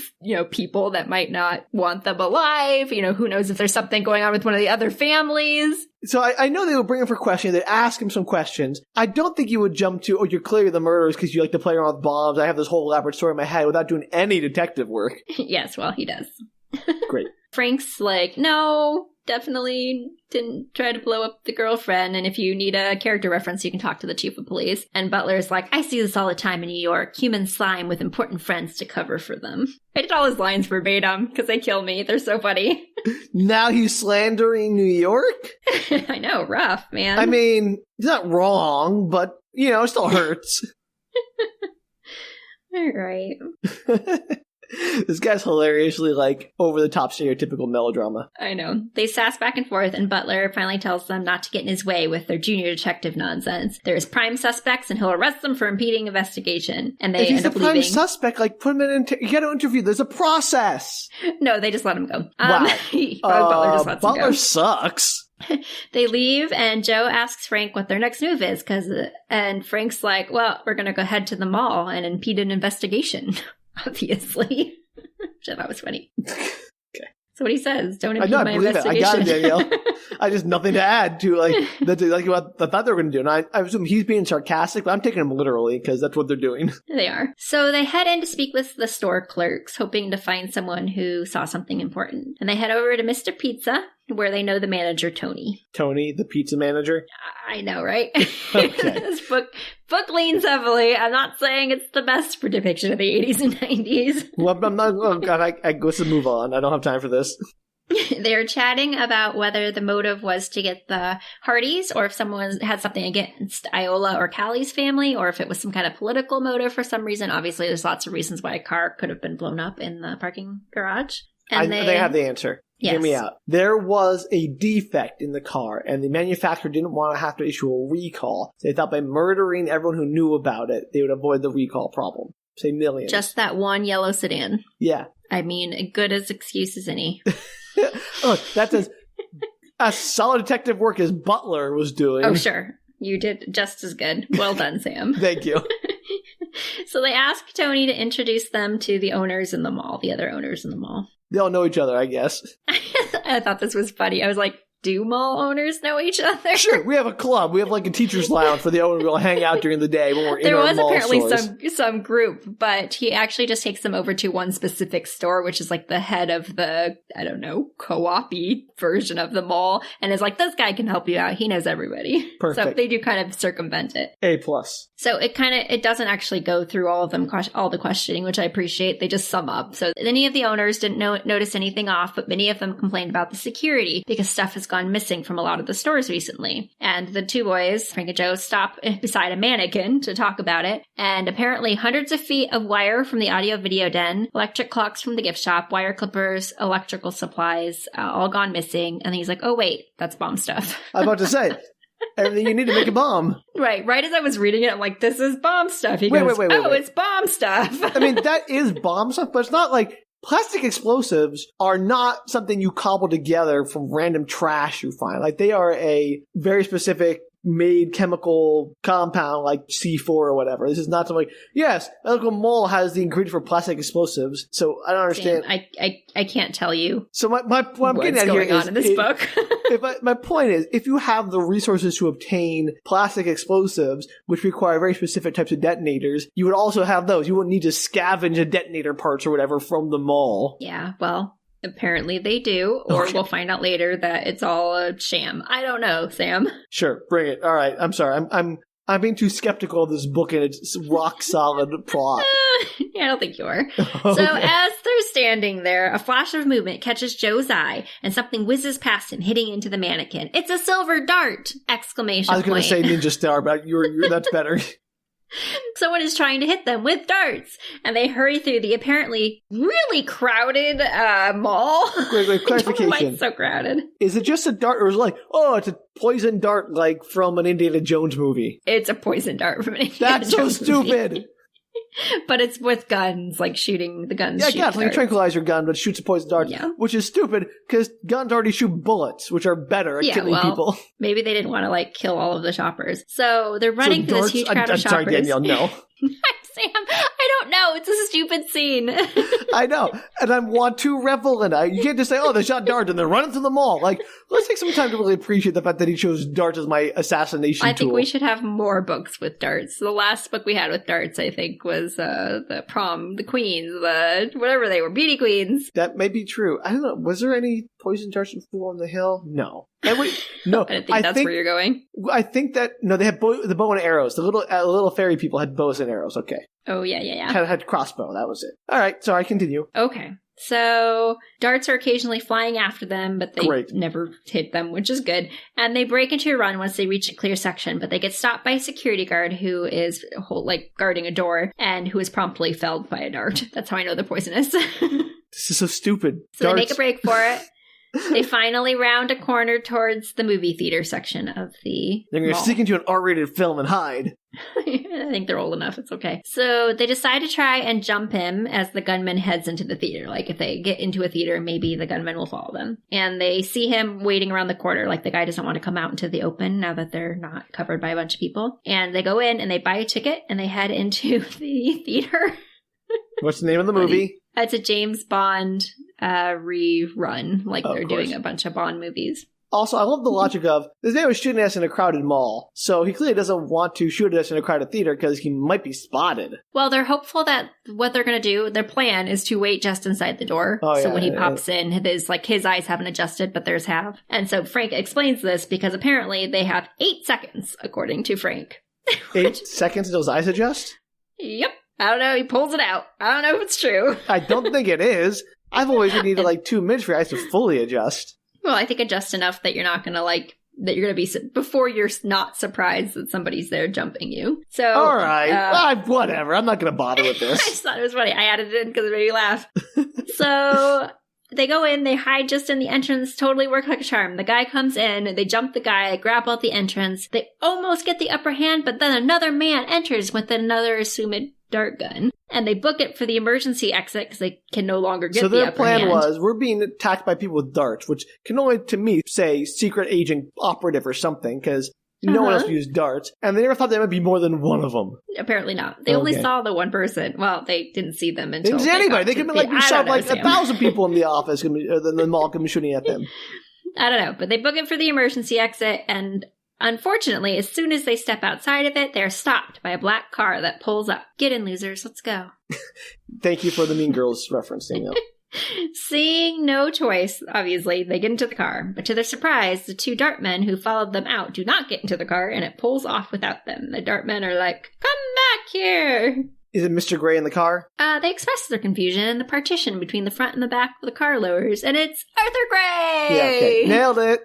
people that might not want them alive. Who knows if there's something going on with one of the other families. So I know they would bring him for questioning. They'd ask him some questions. I don't think you would jump to, you're clearly the murderers because you like to play around with bombs. I have this whole elaborate story in my head without doing any detective work. Yes, well, he does. Great. Frank's like, no, definitely didn't try to blow up the girlfriend. And if you need a character reference, you can talk to the chief of police. And Butler's like, I see this all the time in New York. Human slime with important friends to cover for them. I did all his lines verbatim because they kill me. They're so funny. Now he's slandering New York? I know, rough, man. I mean, he's not wrong, but, it still hurts. All right. This guy's hilariously over-the-top stereotypical melodrama. I know. They sass back and forth, and Butler finally tells them not to get in his way with their junior detective nonsense. There's prime suspects, and he'll arrest them for impeding investigation. And they if he's end the up prime leaving. suspect, put him in. You got to interview. There's a process. No, they just let him go. Wow. Butler just lets him Butler go. sucks. They leave, and Joe asks Frank what their next move is, and Frank's like, well, we're going to go head to the mall and impede an investigation, obviously. Which I thought was funny. Okay. So what he says, don't I impede know, I my believe it. I investigation. got it, Danielle. I just nothing to add to what I thought they were going to do. And I assume he's being sarcastic, but I'm taking him literally because that's what they're doing. They are. So they head in to speak with the store clerks, hoping to find someone who saw something important. And they head over to Mr. Pizza, where they know the manager, Tony. Tony, the pizza manager? I know, right? Okay. This book leans heavily. I'm not saying it's the best depiction of the 80s and 90s. Well, I'm not. Oh, God, let's move on. I don't have time for this. They're chatting about whether the motive was to get the Hardys, or if someone had something against Iola or Callie's family, or if it was some kind of political motive for some reason. Obviously, there's lots of reasons why a car could have been blown up in the parking garage. And they have the answer. Yes. Hear me out. There was a defect in the car, and the manufacturer didn't want to have to issue a recall. So they thought by murdering everyone who knew about it, they would avoid the recall problem. Say millions. Just that one yellow sedan. Yeah. I mean, good as excuse as any. Look, that's as solid detective work as Butler was doing. Oh, sure. You did just as good. Well done, Sam. Thank you. So they ask Tony to introduce them to the owners in the mall, the other owners in the mall. They all know each other, I guess. I thought this was funny. I was like, do mall owners know each other? Sure, we have a club. We have a teacher's lounge for the owner. We'll hang out during the day when we're in our mall stores. There was apparently some group, but he actually just takes them over to one specific store, which is the head of the, I don't know, co-op-y version of the mall, and is like, this guy can help you out. He knows everybody. Perfect. So they do kind of circumvent it. A+. So it doesn't actually go through all of them, all the questioning, which I appreciate. They just sum up. So any of the owners didn't notice anything off, but many of them complained about the security because stuff is gone missing from a lot of the stores recently. And the two boys, Frank and Joe, stop beside a mannequin to talk about it. And apparently hundreds of feet of wire from the audio-video den, electric clocks from the gift shop, wire clippers, electrical supplies, all gone missing. And he's like, oh, wait, that's bomb stuff. I'm about to say, everything you need to make a bomb. Right as I was reading it, I'm like, this is bomb stuff. He goes, wait. It's bomb stuff. I mean, that is bomb stuff, but it's not like plastic explosives are not something you cobble together from random trash you find. Like, they are a very specific made chemical compound like C4 or whatever. This is not something like, yes, Medical Mole has the ingredient for plastic explosives. So I don't understand. Damn, I can't tell you. So what I'm getting at here is in this book. My point is, if you have the resources to obtain plastic explosives, which require very specific types of detonators, you would also have those. You wouldn't need to scavenge a detonator parts or whatever from the mall. Yeah, well, apparently they do, or we'll find out later that it's all a sham. I don't know, Sam. Sure, bring it. All right, I'm sorry. I'm being too skeptical of this book and its rock solid plot. Yeah, I don't think you are. Okay. So as they're standing there, a flash of movement catches Joe's eye, and something whizzes past him, hitting into the mannequin. It's a silver dart! Exclamation I was going to say point. Ninja Star, but that's better. Someone is trying to hit them with darts, and they hurry through the apparently really crowded mall. Wait, clarification. Why it's so crowded. Is it just a dart, or is it like, oh, it's a poison dart like from an Indiana Jones movie? It's a poison dart from an Indiana That's Jones so stupid. movie. But it's with guns, like shooting the guns. Yeah, it's like a tranquilizer gun, but shoots a poison dart, which is stupid because guns already shoot bullets, which are better at killing people. Maybe they didn't want to like kill all of the shoppers, so they're running through this huge crowd of shoppers. I'm sorry, Danielle. No. Sam, I don't know. It's a stupid scene. I know. And I want to revel in it. You can't just say, oh, they shot darts and they're running through the mall. Like, let's take some time to really appreciate the fact that he chose darts as my assassination tool. I think we should have more books with darts. The last book we had with darts, I think, was the prom, the queens, the whatever they were, beauty queens. That may be true. I don't know. Was there any poison darts in Fool on the Hill? No. No, I think that's where you're going. I think that they had the bow and arrows. The little fairy people had bows and arrows. Okay. Oh yeah. Had crossbow. That was it. All right. Sorry. Continue. Okay. So darts are occasionally flying after them, but they never hit them, which is good. And they break into a run once they reach a clear section, but they get stopped by a security guard who is guarding a door and who is promptly felled by a dart. That's how I know they're poisonous. This is so stupid. So they make a break for it. They finally round a corner towards the movie theater section of the They're going to sneak into an R-rated film and hide. I think they're old enough. It's okay. So they decide to try and jump him as the gunman heads into the theater. Like, if they get into a theater, maybe the gunman will follow them. And they see him waiting around the corner. Like, the guy doesn't want to come out into the open now that they're not covered by a bunch of people. And they go in and they buy a ticket and they head into the theater. What's the name of the movie? It's a James Bond rerun. Like, they're doing a bunch of Bond movies. Also, I love the logic of, this guy was shooting us in a crowded mall, so he clearly doesn't want to shoot us in a crowded theater because he might be spotted. Well, they're hopeful that what they're going to do, their plan is to wait just inside the door. When he pops in, his eyes haven't adjusted, but theirs have. And so Frank explains this because apparently they have 8 seconds, according to Frank. 8 seconds until his eyes adjust? Yep. I don't know. He pulls it out. I don't know if it's true. I don't think it is. I've always needed 2 minutes for your eyes to fully adjust. Well, I think adjust enough that you're not going to that you're going to be, before you're not surprised that somebody's there jumping you. So. All right. Whatever. I'm not going to bother with this. I just thought it was funny. I added it in because it made me laugh. So they go in, they hide just in the entrance, totally work like a charm. The guy comes in, they jump the guy, grab out the entrance. They almost get the upper hand, but then another man enters with another assumed dart gun. And they book it for the emergency exit because they can no longer get the upper hand. So their plan was, we're being attacked by people with darts, which can only, to me, say secret agent operative or something, because no one else used darts. And they never thought there might be more than one of them. Apparently not. They only saw the one person. Well, they didn't see them until they didn't see anybody. They could be shot 1,000 people in the office, the mall could be shooting at them. I don't know. But they book it for the emergency exit, and unfortunately, as soon as they step outside of it, they're stopped by a black car that pulls up. Get in, losers. Let's go. Thank you for the Mean Girls reference, Danielle. Seeing no choice, obviously, they get into the car. But to their surprise, the 2 dart men who followed them out do not get into the car, and it pulls off without them. The dart men are like, come back here. Is it Mr. Gray in the car? They express their confusion in the partition between the front and the back of the car lowers, and it's Arthur Gray! Yeah, okay. Nailed it.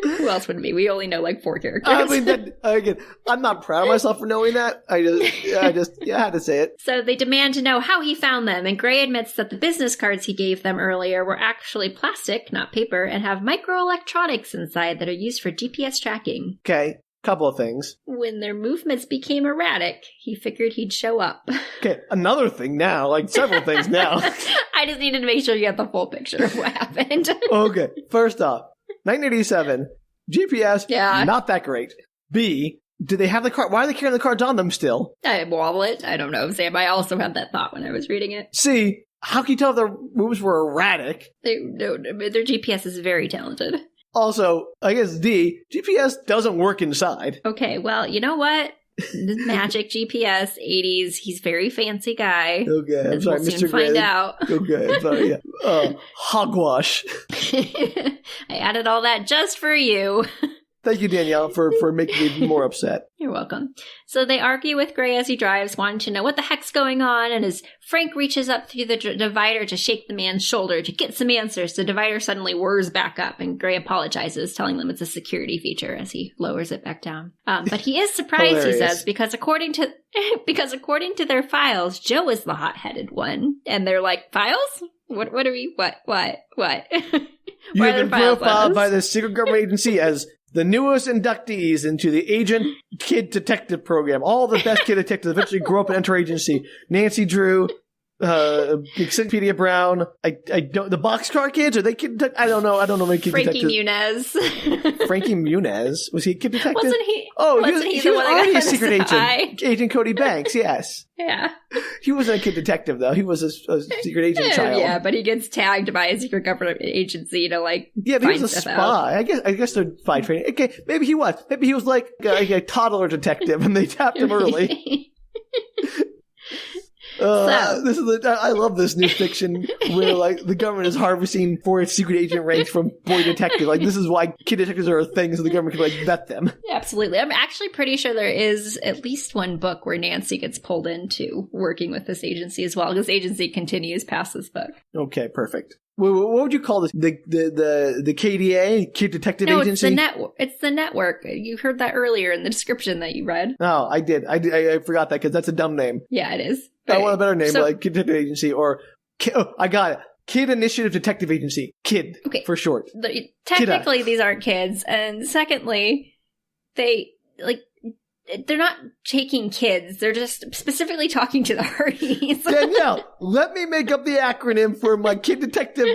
Who else would it be? We only know like 4 characters. I mean, again, I'm not proud of myself for knowing that. I had to say it. So they demand to know how he found them, and Gray admits that the business cards he gave them earlier were actually plastic, not paper, and have microelectronics inside that are used for GPS tracking. Okay. Couple of things. When their movements became erratic, he figured he'd show up. Okay, another thing now, like several things now. I just needed to make sure you had the full picture of what happened. Okay, first off, 1987, GPS, not that great. B, do they have the card? Why are they carrying the cards on them still? I wobble it. I don't know, Sam. I also had that thought when I was reading it. C, how can you tell if their moves were erratic? Their GPS is very talented. Also, I guess D, GPS doesn't work inside. Okay, well, you know what? Magic GPS, 80s. He's a very fancy guy. Okay, I'm sorry, we'll Mr. soon find out. Okay, I'm sorry, yeah. Hogwash. I added all that just for you. Thank you, Danielle, for making me more upset. You're welcome. So they argue with Gray as he drives, wanting to know what the heck's going on, and as Frank reaches up through the divider to shake the man's shoulder to get some answers, the divider suddenly whirs back up, and Gray apologizes, telling them it's a security feature as he lowers it back down. But he is surprised, he says, because according to their files, Joe is the hot-headed one. And they're like, files? What are we, what? You have been profiled by the secret government agency as the newest inductees into the Agent Kid Detective program. All the best kid detectives eventually grow up and enter agency. Nancy Drew, Expedia Brown. I don't. The Boxcar Kids, are they kid detectives? I don't know. I don't know. Kid Frankie detectives. Muniz. Frankie Muniz, was he a kid detective? Wasn't he? Oh, wasn't he was already a secret agent. Agent Cody Banks. Yes. Yeah. He wasn't a kid detective though. He was a secret agent child. Yeah, but he gets tagged by a secret government agency to like. Yeah, but he was a spy. Out. I guess they're spy training. Okay, maybe he was. Maybe he was like a toddler detective, and they tapped him early. I love this new fiction where like the government is harvesting for its secret agent ranks from boy detective. Like this is why kid detectives are a thing, so the government can like vet them. Absolutely. I'm actually pretty sure there is at least one book where Nancy gets pulled into working with this agency as well. This agency continues past this book. Okay, perfect. What would you call this? The KDA, Kid Detective Agency? It's the network. You heard that earlier in the description that you read. Oh, I did. I forgot that because that's a dumb name. Yeah, it is. I want a better name, like Kid Detective Agency or... I got it. Kid Initiative Detective Agency. KID, for short. Technically, these aren't kids. And secondly, they're not taking kids. They're just specifically talking to the Hardys. Danielle, let me make up the acronym for my Kid Detective...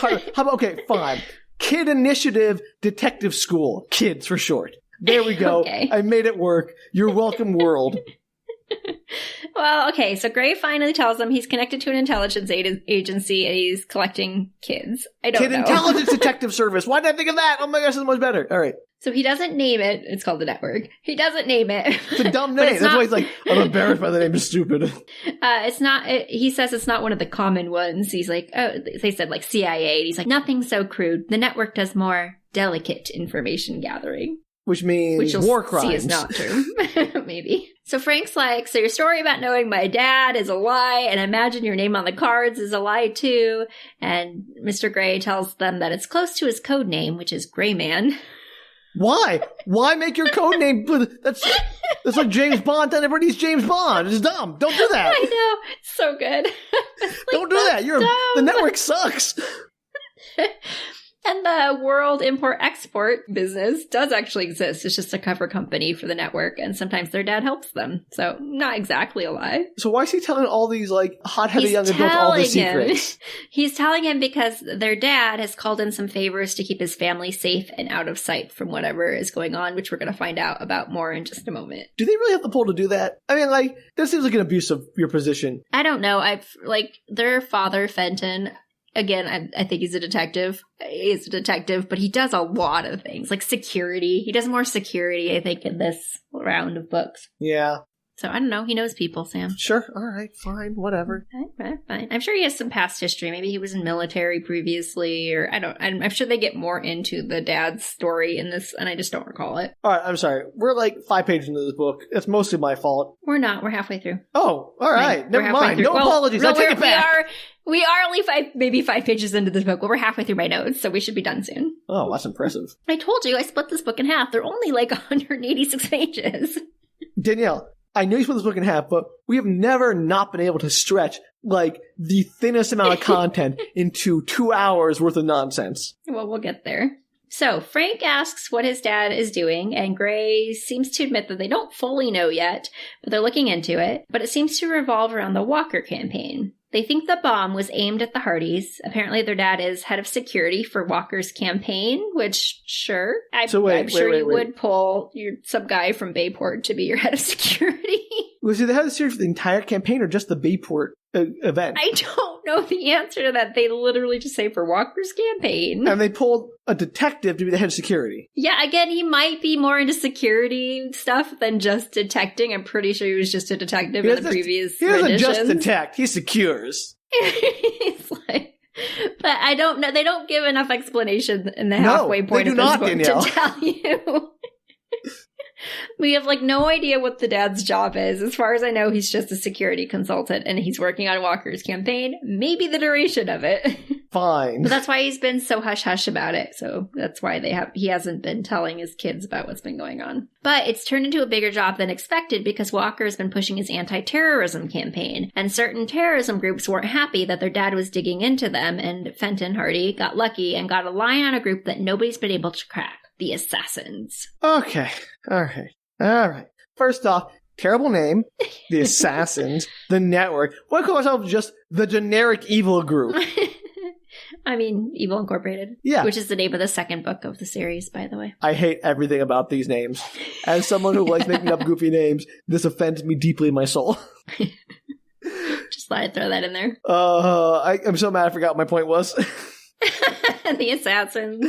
How about, okay, fine. Kid Initiative Detective School. KIDS for short. There we go. Okay. I made it work. You're welcome, world. Well, okay, so Gray finally tells them he's connected to an intelligence agency and he's collecting kids. I don't know. Kid Intelligence Detective Service. Why did I think of that? Oh my gosh, this is much better. All right. So he doesn't name it. It's called the network. He doesn't name it. It's a dumb name. That's why he's like, I'm embarrassed by the name. It's stupid. It's not, he says it's not one of the common ones. He's like, oh, they said like CIA. And he's like, nothing so crude. The network does more delicate information gathering. Which means war crimes. See is not true. Maybe. So Frank's like, so your story about knowing my dad is a lie, and imagine your name on the cards is a lie too. And Mr. Gray tells them that it's close to his code name, which is Gray Man. Why? Why make your code name? That's like James Bond. Everybody's James Bond. It's dumb. Don't do that. I know. It's so good. Don't do that. The network sucks. And the World Import-Export business does actually exist. It's just a cover company for the network, and sometimes their dad helps them. So, not exactly a lie. So why is he telling all these, like, hot-headed young adults all the secrets? He's telling him because their dad has called in some favors to keep his family safe and out of sight from whatever is going on, which we're going to find out about more in just a moment. Do they really have the pull to do that? I mean, like, that seems like an abuse of your position. I don't know. Their father, Fenton... Again, I think he's a detective. He's a detective, but he does a lot of things, like security. He does more security, I think, in this round of books. Yeah. So I don't know. He knows people, Sam. Sure. All right. Fine. Whatever. Fine. I'm sure he has some past history. Maybe he was in military previously, or I'm sure they get more into the dad's story in this, and I just don't recall it. All right. I'm sorry. We're like 5 pages into this book. It's mostly my fault. We're not. We're halfway through. Oh, all right. Never mind. No apologies. I take it back. We are only maybe 5 pages into this book. Well, we're halfway through my notes, so we should be done soon. Oh, that's impressive. I told you I split this book in half. They're only like 186 pages. Danielle, I know you split this book in half, but we have never not been able to stretch like the thinnest amount of content into 2 hours worth of nonsense. Well, we'll get there. So Frank asks what his dad is doing, and Gray seems to admit that they don't fully know yet, but they're looking into it. But it seems to revolve around the Walker campaign. They think the bomb was aimed at the Hardys. Apparently their dad is head of security for Walker's campaign, which, sure. I'm sure you would pull some guy from Bayport to be your head of security. Was he the head of security for the entire campaign or just the Bayport event? I don't know the answer to that. They literally just say for Walker's campaign. And they pulled a detective to be the head of security. Yeah, again, he might be more into security stuff than just detecting. I'm pretty sure he was just a detective in the previous renditions. He doesn't just detect, he secures. It's like, but I don't know. They don't give enough explanation in the halfway point of this book Danielle. To tell you. We have no idea what the dad's job is. As far as I know, he's just a security consultant and he's working on Walker's campaign. Maybe the duration of it. Fine. But that's why he's been so hush-hush about it. So that's why he hasn't been telling his kids about what's been going on. But it's turned into a bigger job than expected because Walker has been pushing his anti-terrorism campaign. And certain terrorism groups weren't happy that their dad was digging into them. And Fenton Hardy got lucky and got a line on a group that nobody's been able to crack. The Assassins. Okay. All right. First off, terrible name. The Assassins. The Network. Why call ourselves just the generic evil group? I mean, Evil Incorporated. Yeah. Which is the name of the second book of the series, by the way. I hate everything about these names. As someone who likes making up goofy names, this offends me deeply in my soul. Just thought I'd throw that in there. I'm so mad I forgot what my point was. The Assassins.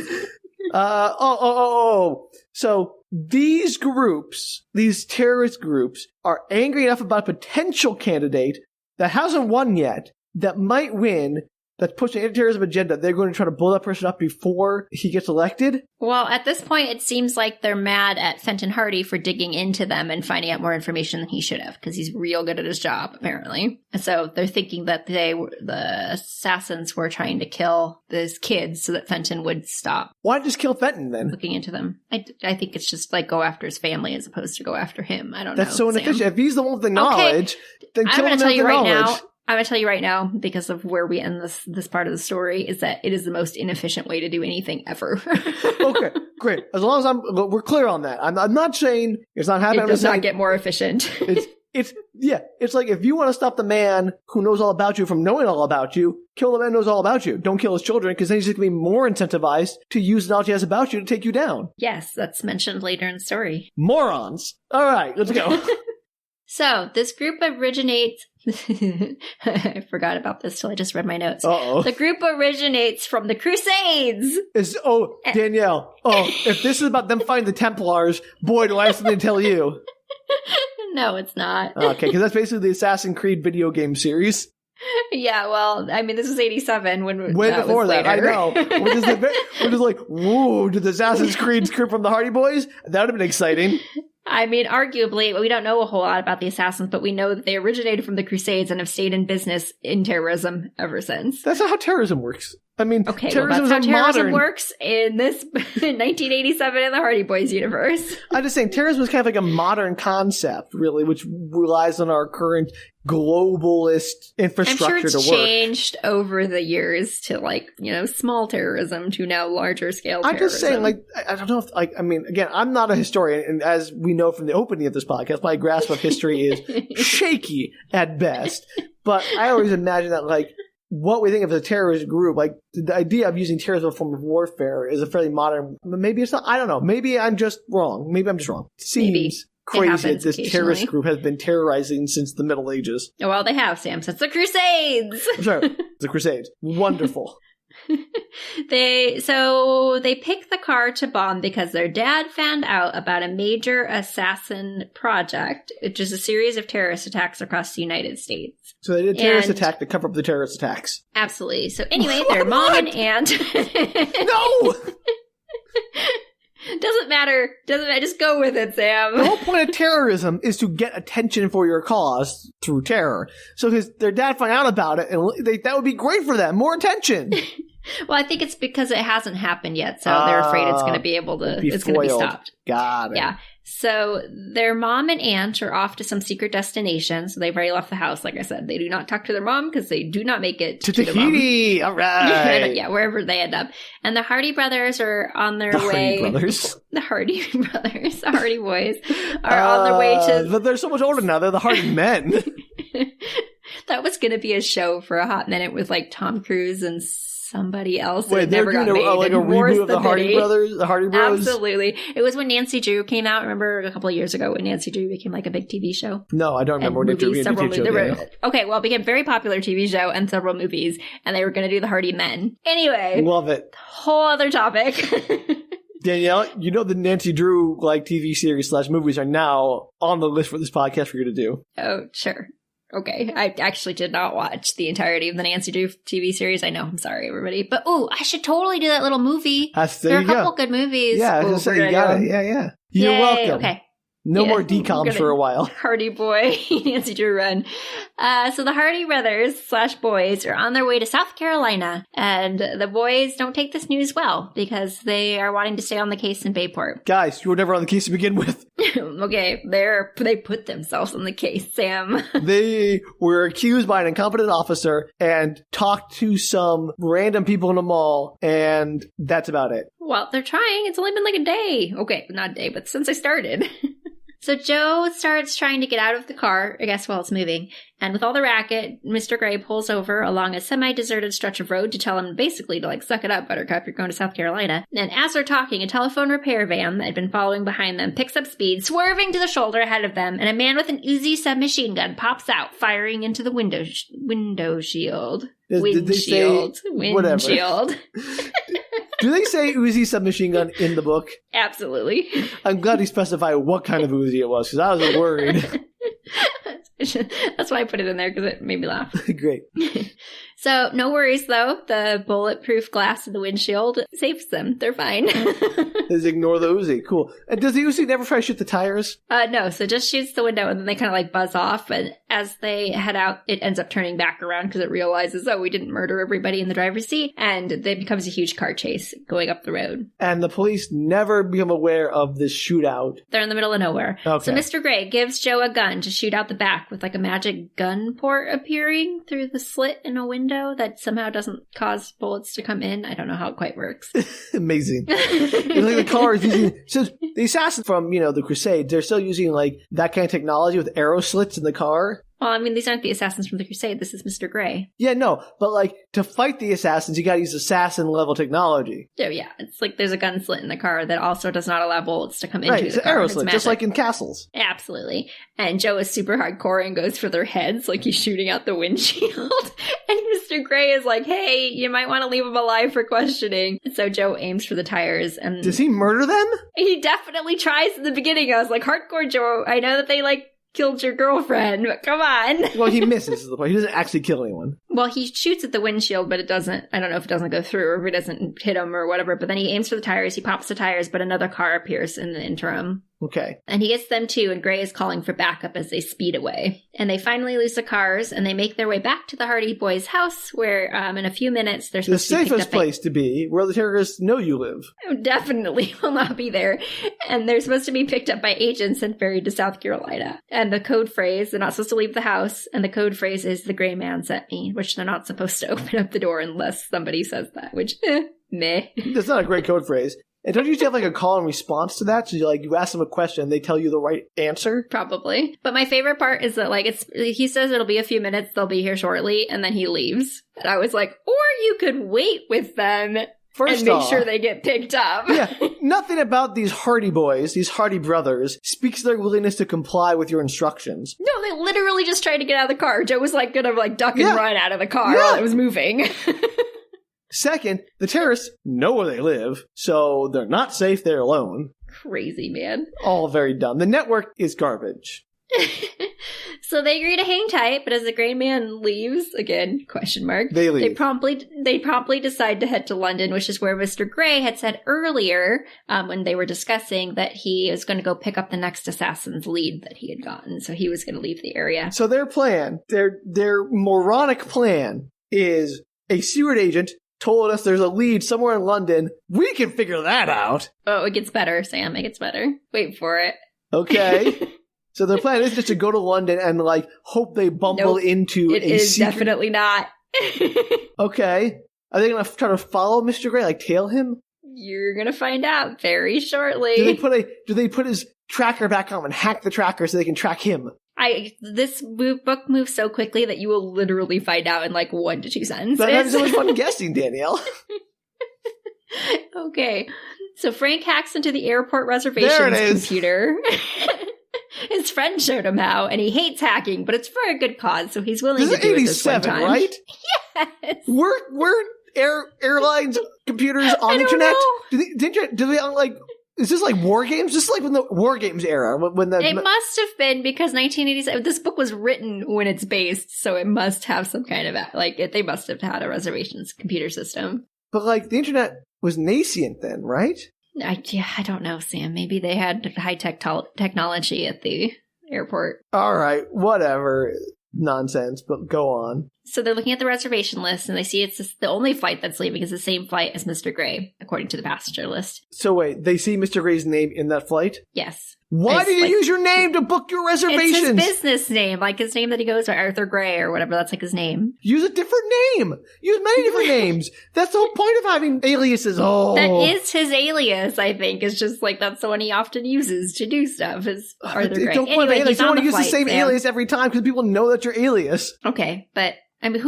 So these groups, these terrorist groups, are angry enough about a potential candidate that hasn't won yet, that might win, that's pushing an anti-terrorism agenda. They're going to try to blow that person up before he gets elected? Well, at this point, it seems like they're mad at Fenton Hardy for digging into them and finding out more information than he should have, because he's real good at his job, apparently. And so they're thinking that the assassins were trying to kill these kids so that Fenton would stop. Why just kill Fenton, then? Looking into them. I think it's just go after his family as opposed to go after him. I don't know. That's so inefficient. Sam. If he's the one with the knowledge, then kill him with the knowledge. I'm going to tell you right now, because of where we end this part of the story, is that it is the most inefficient way to do anything ever. Okay, great. As long as we're clear on that. I'm not saying it's not happening. It does not get more efficient. It's like if you want to stop the man who knows all about you from knowing all about you, kill the man who knows all about you. Don't kill his children, because then he's going to be more incentivized to use the knowledge he has about you to take you down. Yes, that's mentioned later in the story. Morons. All right, let's go. So, this group originates... I forgot about this till I just read my notes. Uh-oh. The group originates from the Crusades! Danielle. If this is about them fighting the Templars, boy, do I have something to tell you. No, it's not. Okay, because that's basically the Assassin's Creed video game series. Yeah, well, I mean, this was 87 when way before that, I know. We're just like, whoa, did the Assassin's Creed group from the Hardy Boys? That would have been exciting. I mean, arguably, we don't know a whole lot about the Assassins, but we know that they originated from the Crusades and have stayed in business in terrorism ever since. That's not how terrorism works. I mean, okay, terrorism that's how terrorism works in this 1987 in the Hardy Boys universe. I'm just saying, terrorism is kind of like a modern concept, really, which relies on our current globalist infrastructure to work. I'm sure it's changed over the years to small terrorism to now larger scale terrorism. I'm just saying, I don't know if, again, I'm not a historian, and as we know from the opening of this podcast, my grasp of history is shaky at best. But I always imagine that, what we think of as a terrorist group, the idea of using terrorism as a form of warfare is a fairly modern, maybe it's not, I don't know, maybe I'm just wrong. It seems crazy that this terrorist group has been terrorizing since the Middle Ages. Well, they have, Sam, since the Crusades. I'm sorry, the Crusades. Wonderful. They picked the car to bomb because their dad found out about a major assassin project, which is a series of terrorist attacks across the United States. So they did a terrorist attack to cover up the terrorist attacks. Absolutely. So anyway, their mom and aunt... No! Doesn't matter. Just go with it, Sam. The whole point of terrorism is to get attention for your cause through terror. So their dad found out about it, and that would be great for them. More attention. Well, I think it's because it hasn't happened yet, so they're afraid it's going to be able to... It's going to be stopped. Got it. Yeah. So their mom and aunt are off to some secret destination, so they've already left the house. Like I said, they do not talk to their mom because they do not make it to Tahiti. All right. Yeah, wherever they end up. And the Hardy brothers are on their way. Hardy brothers. The Hardy brothers, the Hardy Boys, are on their way to... But they're so much older now. They're the Hardy men. That was going to be a show for a hot minute with like Tom Cruise and somebody else. Wait, they're doing a reboot of the Hardy Brothers? The Hardy Bros? Absolutely. It was when Nancy Drew came out. Remember a couple of years ago when Nancy Drew became like a big TV show? No, I don't remember when Nancy Drew became a TV show. Okay, well, it became a very popular TV show and several movies, and they were going to do the Hardy Men. Anyway. Love it. Whole other topic. Danielle, you know the Nancy Drew TV series / movies are now on the list for this podcast we're going to do. Oh, sure. Okay, I actually did not watch the entirety of the Nancy Drew TV series. I know, I'm sorry, everybody. But, I should totally do that little movie. There are a couple good movies. Yeah, I was going to say, you got it. Yeah. You're welcome. Okay. No more decoms for a while. Hardy Boy, Nancy Drew run. So the Hardy brothers / boys are on their way to South Carolina. And the boys don't take this news well because they are wanting to stay on the case in Bayport. Guys, you were never on the case to begin with. Okay, they put themselves on the case, Sam. They were accused by an incompetent officer and talked to some random people in a mall, and that's about it. Well, they're trying. It's only been like a day. Okay, not a day, but since I started. So Joe starts trying to get out of the car, I guess, while it's moving. And with all the racket, Mr. Gray pulls over along a semi-deserted stretch of road to tell him basically to suck it up, Buttercup, you're going to South Carolina. And as they're talking, a telephone repair van that had been following behind them picks up speed, swerving to the shoulder ahead of them, and a man with an Uzi submachine gun pops out, firing into the window shield. Did they say windshield. Do they say Uzi submachine gun in the book? Absolutely. I'm glad he specified what kind of Uzi it was, because I was worried. That's why I put it in there, because it made me laugh. Great. So, no worries, though. The bulletproof glass of the windshield saves them. They're fine. Just ignore the Uzi. Cool. And does the Uzi never try to shoot the tires? No. So, just shoots the window, and then they kind of buzz off. And as they head out, it ends up turning back around because it realizes, we didn't murder everybody in the driver's seat. And it becomes a huge car chase going up the road. And the police never become aware of this shootout. They're in the middle of nowhere. Okay. So, Mr. Gray gives Joe a gun to shoot out the back with a magic gun port appearing through the slit in a window that somehow doesn't cause bullets to come in. I don't know how it quite works. Amazing. The car is using... So the assassins from, the Crusades, they're still using, that kind of technology with arrow slits in the car. Well, I mean, these aren't the assassins from the Crusade. This is Mr. Gray. Yeah, no. But, to fight the assassins, you gotta use assassin-level technology. Oh, yeah. It's there's a gun slit in the car that also does not allow bullets to come into the car. Right, it's an arrow slit, just like in castles. Absolutely. And Joe is super hardcore and goes for their heads, he's shooting out the windshield. And Mr. Gray is hey, you might want to leave him alive for questioning. And so Joe aims for the tires. And does he murder them? He definitely tries in the beginning. I was hardcore Joe. I know that they, killed your girlfriend, but come on. Well, he misses the point. He doesn't actually kill anyone. Well, he shoots at the windshield, but it doesn't, I don't know if it doesn't go through or if it doesn't hit him or whatever, but then he aims for the tires, he pops the tires, but another car appears in the interim. Okay. And he gets them too, and Gray is calling for backup as they speed away. And they finally lose the cars, and they make their way back to the Hardy Boys' house, where in a few minutes they're supposed to be the safest place to be, where the terrorists know you live. Definitely will not be there. And they're supposed to be picked up by agents and ferried to South Carolina. And the code phrase, they're not supposed to leave the house, and the code phrase is, "The gray man sent me," which they're not supposed to open up the door unless somebody says that, which, meh. That's not a great code phrase. And don't you usually have a call and response to that? So you ask them a question and they tell you the right answer? Probably. But my favorite part is that he says it'll be a few minutes, they'll be here shortly, and then he leaves. And I was or you could wait with them and make sure they get picked up. Yeah, nothing about these Hardy Boys, these Hardy brothers, speaks their willingness to comply with your instructions. No, they literally just tried to get out of the car. Joe was gonna duck and run out of the car while it was moving. Second, the terrorists know where they live, so they're not safe there alone. Crazy, man. All very dumb. The network is garbage. So they agree to hang tight, but as the gray man leaves, again, question mark, they leave. They promptly decide to head to London, which is where Mr. Gray had said earlier, when they were discussing that he was going to go pick up the next assassin's lead that he had gotten. So he was going to leave the area. So their plan, their moronic plan is a secret agent told us there's a lead somewhere in London. We can figure that out. Oh, it gets better, Sam. It gets better. Wait for it. Okay. So their plan is just to go to London and, like, hope they bumble into it a is secret... definitely not. Okay. Are they going to try to follow Mr. Gray, like tail him? You're going to find out very shortly. Do they put his tracker back on and hack the tracker so they can track him? This book moves so quickly that you will literally find out in like 1 to 2 sentences. But I'm having so much fun guessing, Danielle. Okay. So Frank hacks into the airport reservations computer. His friend showed him how, and he hates hacking, but it's for a good cause, so he's willing to do it this one time. Right? Yes. Were airlines computers on the internet? Do they like? Is this like war games? Just like when the war games era? It must have been because 1987. This book was written when it's based, so it must have some kind of they must have had a reservations computer system. But like the internet was nascent then, right? I don't know, Sam. Maybe they had high-tech technology at the airport. All right, whatever. Nonsense, but go on. So they're looking at the reservation list, and they see the only flight that's leaving is the same flight as Mr. Gray, according to the passenger list. So wait, they see Mr. Gray's name in that flight? Yes. Why did you use your name to book your reservations? It's his business name, like his name that he goes by, Arthur Gray or whatever. That's like his name. Use a different name. Use many different names. That's the whole point of having aliases. Oh, that is his alias. I think it's just like that's the one he often uses to do stuff. Is Arthur Gray? Don't anyway, you don't want to use the same Sam. alias every time because people know that's your alias. Okay, but. I mean,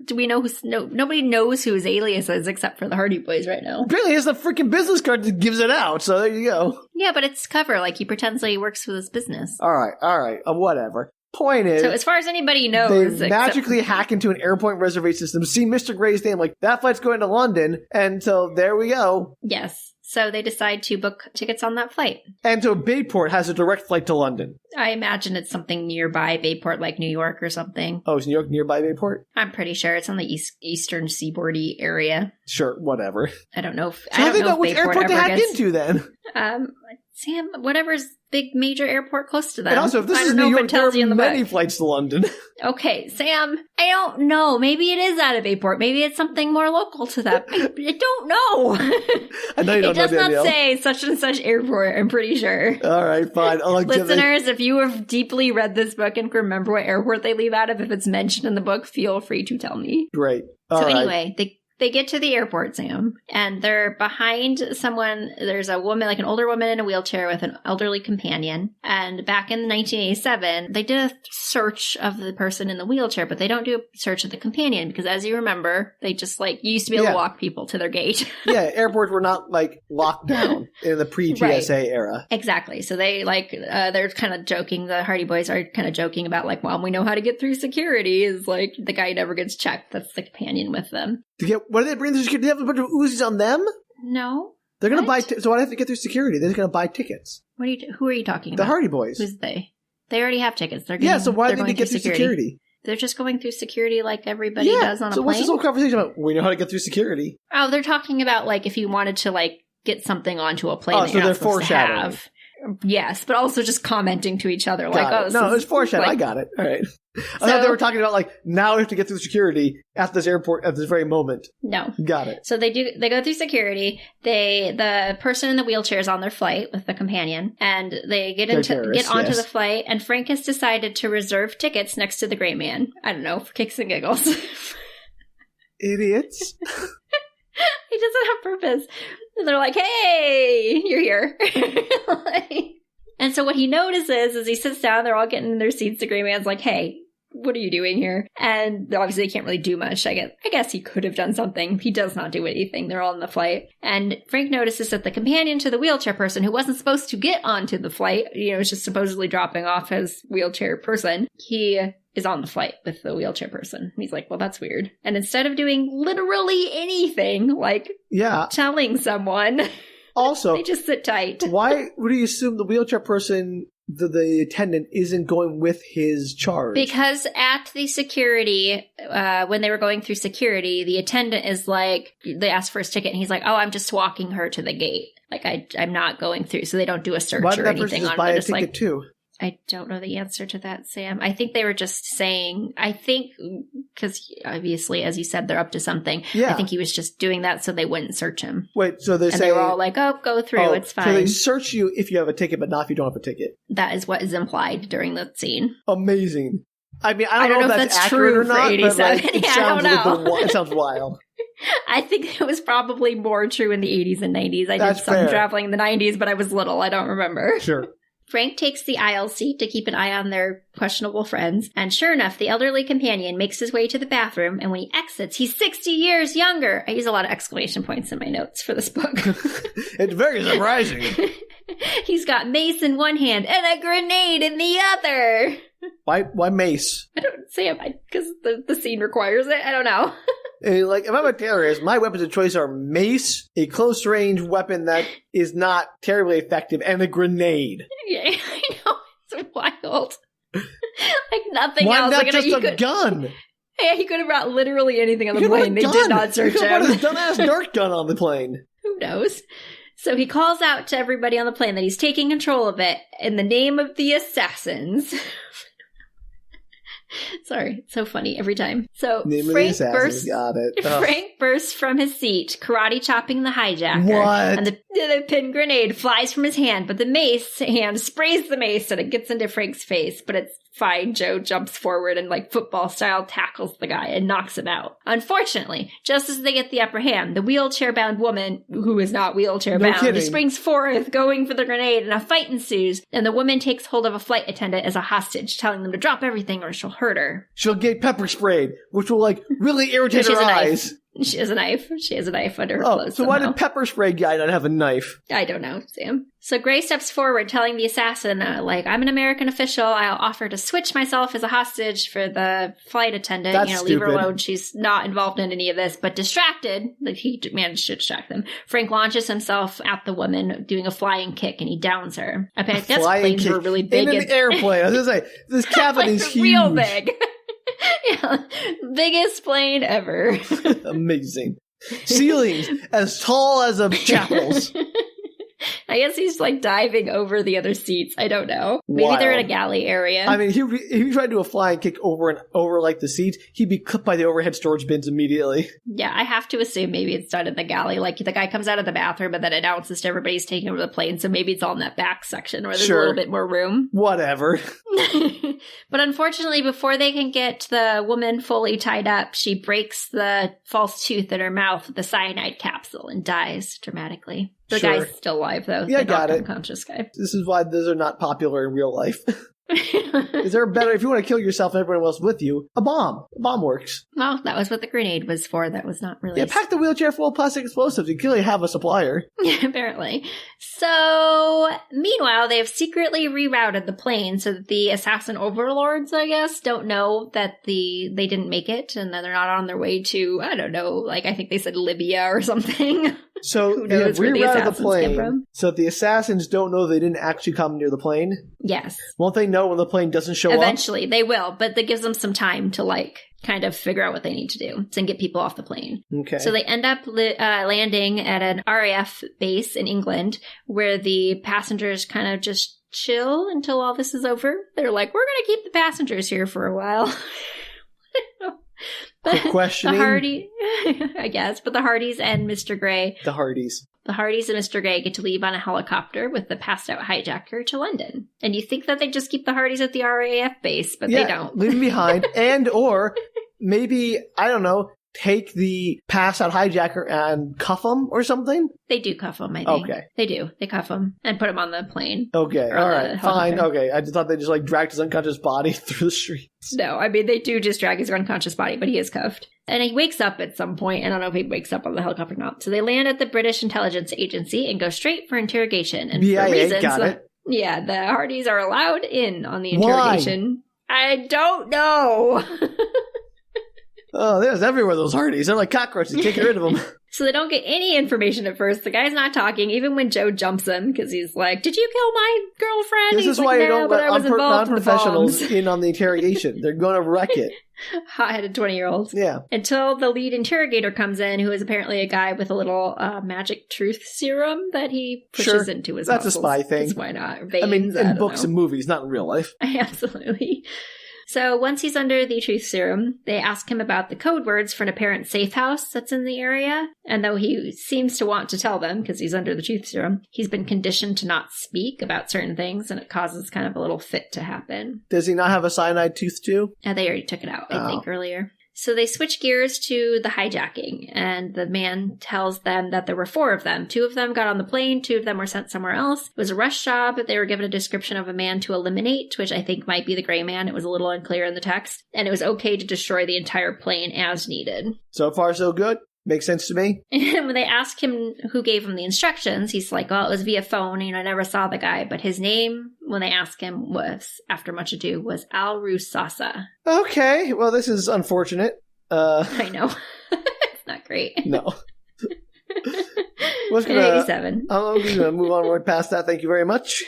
do we know nobody knows who his alias is except for the Hardy Boys right now. Apparently, it's the freaking business card that gives it out, so there you go. Yeah, but it's cover, like he pretends that he works for this business. All right, whatever. Point is... So as far as anybody knows... They magically hack into an airport reservation system, see Mr. Gray's name, like, that flight's going to London, and so there we go. Yes. So they decide to book tickets on that flight. And so Bayport has a direct flight to London. I imagine it's something nearby Bayport, like New York or something. Oh, is New York nearby Bayport? I'm pretty sure it's on the eastern seaboardy area. Sure, whatever. I don't know if so I don't know which airport to hack into then. Sam, whatever's big major airport close to them. And also, if this is New York, there are many flights to London. Okay, Sam, I don't know. Maybe it is out of Bayport. Maybe it's something more local to that. I don't know. I know you don't know, Danielle. It does not say such and such airport, I'm pretty sure. All right, fine. Listeners, if you have deeply read this book and can remember what airport they leave out of, if it's mentioned in the book, feel free to tell me. Great. Anyway, they get to the airport, Sam, and they're behind someone. There's a woman, like an older woman in a wheelchair with an elderly companion. And back in 1987, they did a search of the person in the wheelchair, but they don't do a search of the companion because, as you remember, they just you used to be able to walk people to their gate. Yeah, airports were not locked down in the pre-TSA era. Exactly. So they they're kind of joking. The Hardy Boys are kind of joking about well, we know how to get through security. Is the guy never gets checked. That's the companion with them. What do they bring through security? Do they have a bunch of Uzis on them? No. They're going to buy... so why do they have to get through security? They're just going to buy tickets. Who are you talking about? The Hardy Boys. Who's they? They already have tickets. So why do they need to get through security? They're just going through security like everybody does on a plane? So what's this whole conversation about? We know how to get through security. Oh, they're talking about if you wanted to get something onto a plane that so you're they're not supposed to foreshadowing. have. Yes, but also just commenting to each other it's foreshadowing. I got it. All right. I thought they were talking about now we have to get through security at this airport at this very moment. No. Got it. So they go through security. The person in the wheelchair is on their flight with the companion, and they get onto the flight, and Frank has decided to reserve tickets next to the gray man. I don't know, for kicks and giggles. Idiots. He does it on purpose. And they're like, hey, you're here. And so what he notices is he sits down, they're all getting in their seats. The gray man's like, hey, what are you doing here? And obviously they can't really do much. I guess he could have done something. He does not do anything. They're all on the flight. And Frank notices that the companion to the wheelchair person, who wasn't supposed to get onto the flight, was just supposedly dropping off his wheelchair person, he is on the flight with the wheelchair person. And he's like, well, that's weird. And instead of doing literally anything, like telling someone, also, they just sit tight. Why would he assume the wheelchair person, the attendant, isn't going with his charge? Because at the security, when they were going through security, the attendant is like, they asked for his ticket, and he's like, oh, I'm just walking her to the gate. Like, I'm not going through, so they don't do a search or anything on it. Buy a ticket too? I don't know the answer to that, Sam. I think they were just saying, because obviously, as you said, they're up to something. Yeah. I think he was just doing that so they wouldn't search him. Wait, so they say... they were all like, oh, go through, it's fine. So they search you if you have a ticket, but not if you don't have a ticket. That is what is implied during the scene. Amazing. I mean, I don't know if that's accurate or not, but like, it sounds wild. I think it was probably more true in the 80s and 90s. I did some traveling in the 90s, but I was little. I don't remember. Sure. Frank takes the aisle seat to keep an eye on their questionable friends, and sure enough, the elderly companion makes his way to the bathroom, and when he exits, he's 60 years younger. I use a lot of exclamation points in my notes for this book. It's very surprising. He's got mace in one hand and a grenade in the other. Why mace? I don't say it because the scene requires it. I don't know. Like, if I'm a terrorist, my weapons of choice are mace, a close-range weapon that is not terribly effective, and a grenade. Yeah, I know. It's wild. Like, nothing Why else. Why not just a gun? Yeah, he could have brought literally anything on the plane. They did not search him. He could have brought his dumbass dart gun on the plane. Who knows? So he calls out to everybody on the plane that he's taking control of it in the name of the assassins. Sorry, it's so funny every time. So Frank bursts from his seat, karate chopping the hijacker. What? And the pin grenade flies from his hand, but the mace hand sprays the mace and it gets into Frank's face, but it's fine. Joe jumps forward and, like, football style, tackles the guy and knocks him out. Unfortunately, just as they get the upper hand, the wheelchair-bound woman, who is not wheelchair-bound, springs forth, going for the grenade, and a fight ensues, and the woman takes hold of a flight attendant as a hostage, telling them to drop everything or she'll hurt her. She'll get pepper sprayed, which will, like, really irritate her eyes. She has a knife. She has a knife under her clothes. So why did pepper spray guy not have a knife? I don't know, Sam. So Gray steps forward, telling the assassin, I'm an American official. I'll offer to switch myself as a hostage for the flight attendant. That's leave her alone. She's not involved in any of this. But distracted, he managed to distract them. Frank launches himself at the woman, doing a flying kick, and he downs her. I guess planes were really big. In an airplane. I was going to say, this cabin is huge. Real big. Yeah, biggest plane ever. Amazing. Ceilings as tall as a chapel's. I guess he's, like, diving over the other seats. I don't know. Maybe they're in a galley area. I mean, if he tried to do a flying kick over like the seats, he'd be clipped by the overhead storage bins immediately. Yeah, I have to assume maybe it's done in the galley. Like, the guy comes out of the bathroom and then announces to everybody he's taking over the plane, so maybe it's all in that back section where there's a little bit more room. Whatever. But unfortunately, before they can get the woman fully tied up, she breaks the false tooth in her mouth with the cyanide capsule and dies dramatically. The guy's still alive, though. Yeah, I got it. Unconscious guy. This is why those are not popular in real life. Is there a better, if you want to kill yourself and everyone else with you, a bomb. A bomb works. Well, that was what the grenade was for. That was not really... Yeah, pack the wheelchair full of plastic explosives. You clearly have a supplier. Yeah, apparently. So, meanwhile, they have secretly rerouted the plane so that the assassin overlords, I guess, don't know that they didn't make it and that they're not on their way to, I don't know, like, I think they said Libya or something. So they have rerouted the plane so the assassins don't know they didn't actually come near the plane? Yes. Won't they know when the plane doesn't show up? Eventually, they will, but that gives them some time to, like, kind of figure out what they need to do and get people off the plane. Okay. So they end up landing at an RAF base in England where the passengers kind of just chill until all this is over. They're like, we're going to keep the passengers here for a while. Questioning? I guess, but the Hardys and Mr. Gray. The Hardys and Mr. Gray get to leave on a helicopter with the passed out hijacker to London. And you think that they just keep the Hardys at the RAF base, but they don't. Leave them behind. And, or maybe, I don't know, take the passed out hijacker and cuff him or something? They do cuff him, I think. Okay. They do. They cuff him and put him on the plane. Okay. All right. Fine. Okay. I just thought they just, like, dragged his unconscious body through the streets. No, I mean, they do just drag his unconscious body, but he is cuffed. And he wakes up at some point. I don't know if he wakes up on the helicopter or not. So they land at the British Intelligence Agency and go straight for interrogation. And BIA, for reasons, got it. Yeah, the Hardys are allowed in on the interrogation. I don't know. Oh, there's everywhere, those Hardys. They're like cockroaches. Can't get rid of them. So they don't get any information at first. The guy's not talking, even when Joe jumps him, because he's like, did you kill my girlfriend? This he's is why like, you don't let non-professionals in in on the interrogation. They're going to wreck it. Hot-headed 20-year-olds. Yeah. Until the lead interrogator comes in, who is apparently a guy with a little magic truth serum that he pushes into his muscles. That's a spy thing. Why not? Veins, I mean, in books and movies, not in real life. Absolutely. So once he's under the truth serum, they ask him about the code words for an apparent safe house that's in the area. And though he seems to want to tell them because he's under the truth serum, he's been conditioned to not speak about certain things, and it causes kind of a little fit to happen. Does he not have a cyanide tooth too? They already took it out, I think, earlier. So they switch gears to the hijacking, and the man tells them that there were 4 of them. 2 of them got on the plane, 2 of them were sent somewhere else. It was a rush job. They were given a description of a man to eliminate, which I think might be the gray man. It was a little unclear in the text. And it was okay to destroy the entire plane as needed. So far, so good. Makes sense to me. And when they asked him who gave him the instructions, he's like, well, it was via phone. I never saw the guy. But his name, when they asked him, was, after much ado, was Al Rusasa. Okay. Well, this is unfortunate. I know. It's not great. No. I'm going to move on right past that. Thank you very much.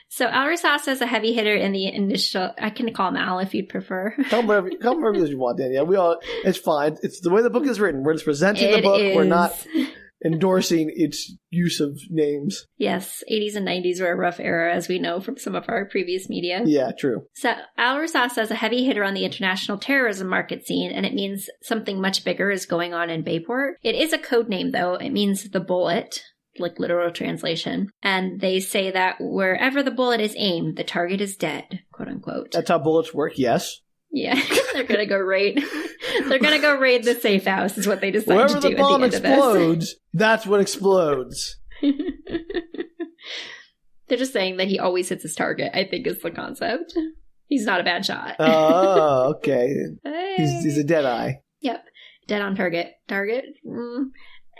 So Al Rusasa is a heavy hitter in the initial. I can call him Al if you'd prefer. Call him whatever you want, Danielle. It's fine. It's the way the book is written. We're just presenting the book. We're not endorsing its use of names. Yes, 80s and 90s were a rough era, as we know from some of our previous media. Yeah, true. So Al Rusasa is a heavy hitter on the international terrorism market scene, and it means something much bigger is going on in Bayport. It is a code name, though. It means the bullet, like literal translation. And they say that wherever the bullet is aimed, the target is dead, quote unquote. That's how bullets work, yes. Yeah, they're gonna go raid. They're gonna go raid the safe house. Is what they decide Wherever to do. The bomb at the end explodes, that's what explodes. They're just saying that he always hits his target, I think, is the concept. He's not a bad shot. Oh, okay. Hey. He's a dead eye. Yep, dead on target.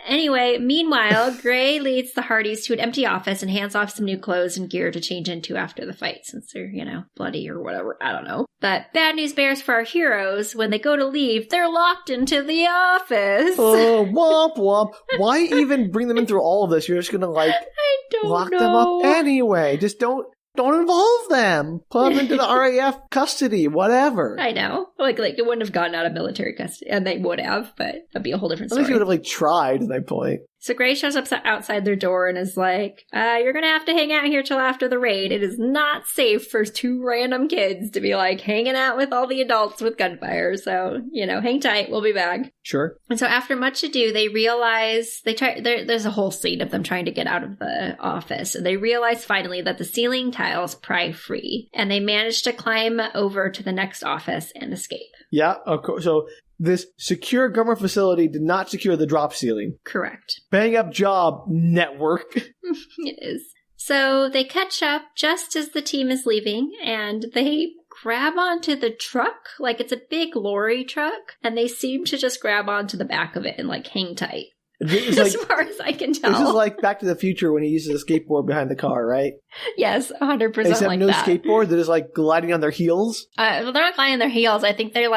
Anyway, meanwhile, Gray leads the Hardys to an empty office and hands off some new clothes and gear to change into after the fight, since they're, bloody or whatever. I don't know. But bad news bears for our heroes. When they go to leave, they're locked into the office. Oh, womp womp. Why even bring them in through all of this? You're just gonna, lock them up anyway. Just don't involve them. Put them into the RAF custody, whatever. I know. Like it wouldn't have gotten out of military custody. And they would have, but that'd be a whole different story. At least you would have, tried at that point. So Gray shows up outside their door and is like, you're going to have to hang out here till after the raid. It is not safe for 2 random kids to be, hanging out with all the adults with gunfire. So, hang tight. We'll be back. Sure. And so after much ado, they realize, there's a whole scene of them trying to get out of the office. And they realize finally that the ceiling tiles pry free. And they manage to climb over to the next office and escape. Yeah, of course. So this secure government facility did not secure the drop ceiling. Correct. Bang up job, network. It is. So they catch up just as the team is leaving, and they grab onto the truck. It's a big lorry truck, and they seem to just grab onto the back of it and hang tight. As far as I can tell. This is like Back to the Future when he uses a skateboard behind the car, right? Yes, 100% Except like no that. skateboard, they're just gliding on their heels. Well, they're not gliding on their heels. I think they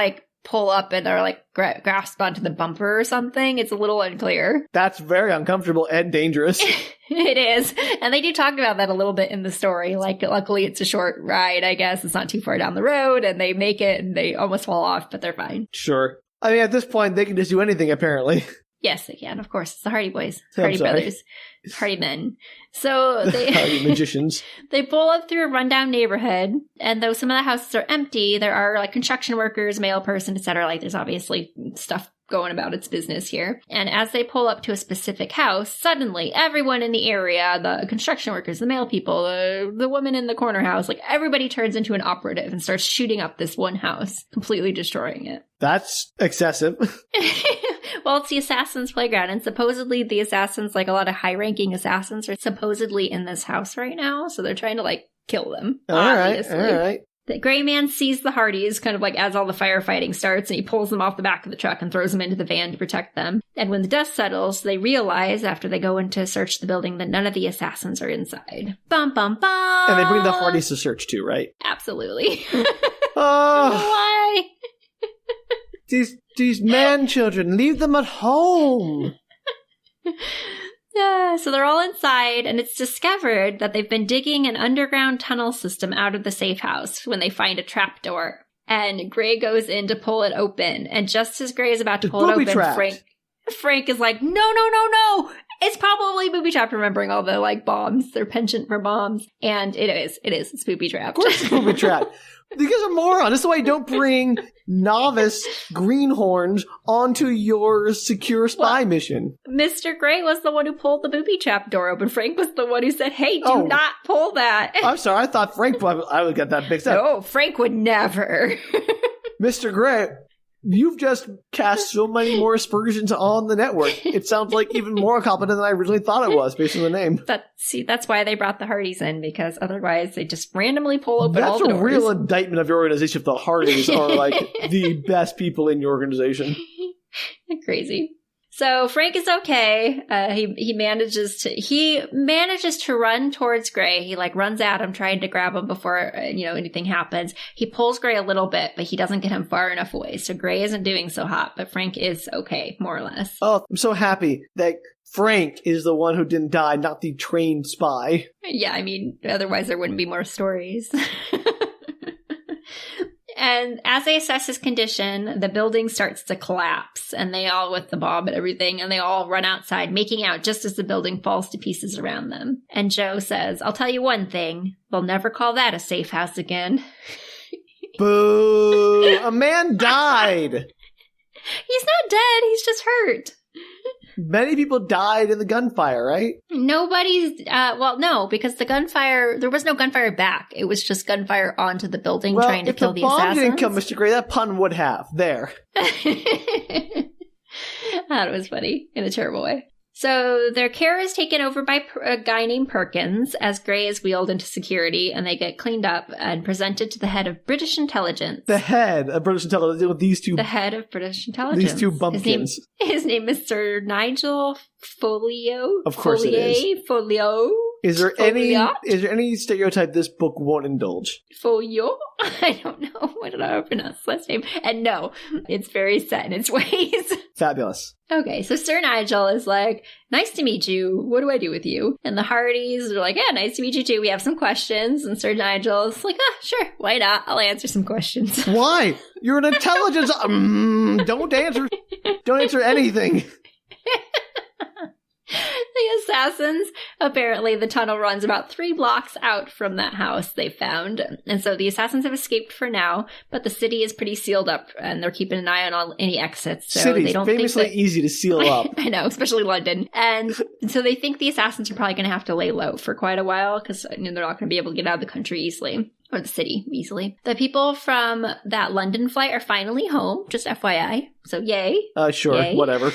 pull up and are grasp onto the bumper or something. It's a little unclear. That's very uncomfortable and dangerous. It is. And they do talk about that a little bit in the story. Luckily it's a short ride, I guess. It's not too far down the road, and they make it and they almost fall off, but they're fine. Sure. I mean, at this point, they can just do anything, apparently. Yes, they can. Of course. It's the Hardy Boys. I'm Hardy sorry. Brothers. Hardy Men. So they... Hardy magicians. They pull up through a rundown neighborhood, and though some of the houses are empty, there are construction workers, mail person, etc. There's obviously stuff going about its business here. And as they pull up to a specific house, suddenly everyone in the area, the construction workers, the mail people, the woman in the corner house, everybody turns into an operative and starts shooting up this one house, completely destroying it. That's excessive. Well, it's the assassin's playground, and supposedly the assassins, a lot of high-ranking assassins, are supposedly in this house right now, so they're trying to, kill them, All obviously. right. The gray man sees the Hardys kind of like as all the firefighting starts, and he pulls them off the back of the truck and throws them into the van to protect them. And when the dust settles, they realize after they go in to search the building that none of the assassins are inside. Bum, bum, bum. And they bring the Hardys to search too, right? Absolutely. Oh, Why? These man children, leave them at home. So they're all inside, and it's discovered that they've been digging an underground tunnel system out of the safe house when they find a trapdoor. And Gray goes in to pull it open, and just as Gray is about to pull it open, Frank is like, no. It's probably booby-trapped, remembering all the, like, bombs. Their penchant for bombs. And it is. It's booby-trapped. Of course it's booby-trapped. You guys are morons. This is why you don't bring novice greenhorns onto your secure spy mission. Mr. Gray was the one who pulled the booby-trap door open. Frank was the one who said, hey, do not pull that. I'm sorry. I thought Frank, I would get that mixed up. No, Frank would never. Mr. Gray, you've just cast so many more aspersions on the network. It sounds like even more competent than I originally thought it was, based on the name. That's why they brought the Hardys in, because otherwise they just randomly pull open all the doors. That's a real indictment of your organization if the Hardys are like the best people in your organization. Crazy. So Frank is okay. He manages to run towards Gray. He like runs at him, trying to grab him before anything happens. He pulls Gray a little bit, but he doesn't get him far enough away. So Gray isn't doing so hot, but Frank is okay, more or less. Oh, I'm so happy that Frank is the one who didn't die, not the trained spy. Yeah, I mean, otherwise there wouldn't be more stories. And as they assess his condition, the building starts to collapse, and they all, with the bomb and everything, and they all run outside, making out just as the building falls to pieces around them. And Joe says, I'll tell you one thing, they'll never call that a safe house again. Boo! A man died! He's not dead, he's just hurt. Many people died in the gunfire, right? Nobody's, no, because the gunfire, there was no gunfire back. It was just gunfire onto the building trying to kill the assassins. Well, if the bomb didn't come, Mr. Gray, that pun would have. There. I thought it was funny in a terrible way. So their care is taken over by a guy named Perkins as Gray is wheeled into security, and they get cleaned up and presented to the head of British intelligence. The head of British intelligence with these two. The head of British intelligence. These two bumpkins. His name is Sir Nigel Folio. Of course it is. Folio. Is there any stereotype this book won't indulge? Folio? I don't know. I don't know how to pronounce his last name. And no, it's very set in its ways. Fabulous. Okay, so Sir Nigel is like, nice to meet you. What do I do with you? And the Hardys are like, yeah, nice to meet you too. We have some questions. And Sir Nigel is like, sure, why not? I'll answer some questions. Why? You're an intelligence. Don't answer. Don't answer anything. The assassins, apparently the tunnel runs about 3 blocks out from that house they found. And so the assassins have escaped for now, but the city is pretty sealed up and they're keeping an eye on all any exits. So City's they don't famously think easy to seal up. I know, especially London. And so they think the assassins are probably going to have to lay low for quite a while because they're not going to be able to get out of the country easily. Or the city, easily. The people from that London flight are finally home, just FYI. So yay. Sure, yay. Whatever.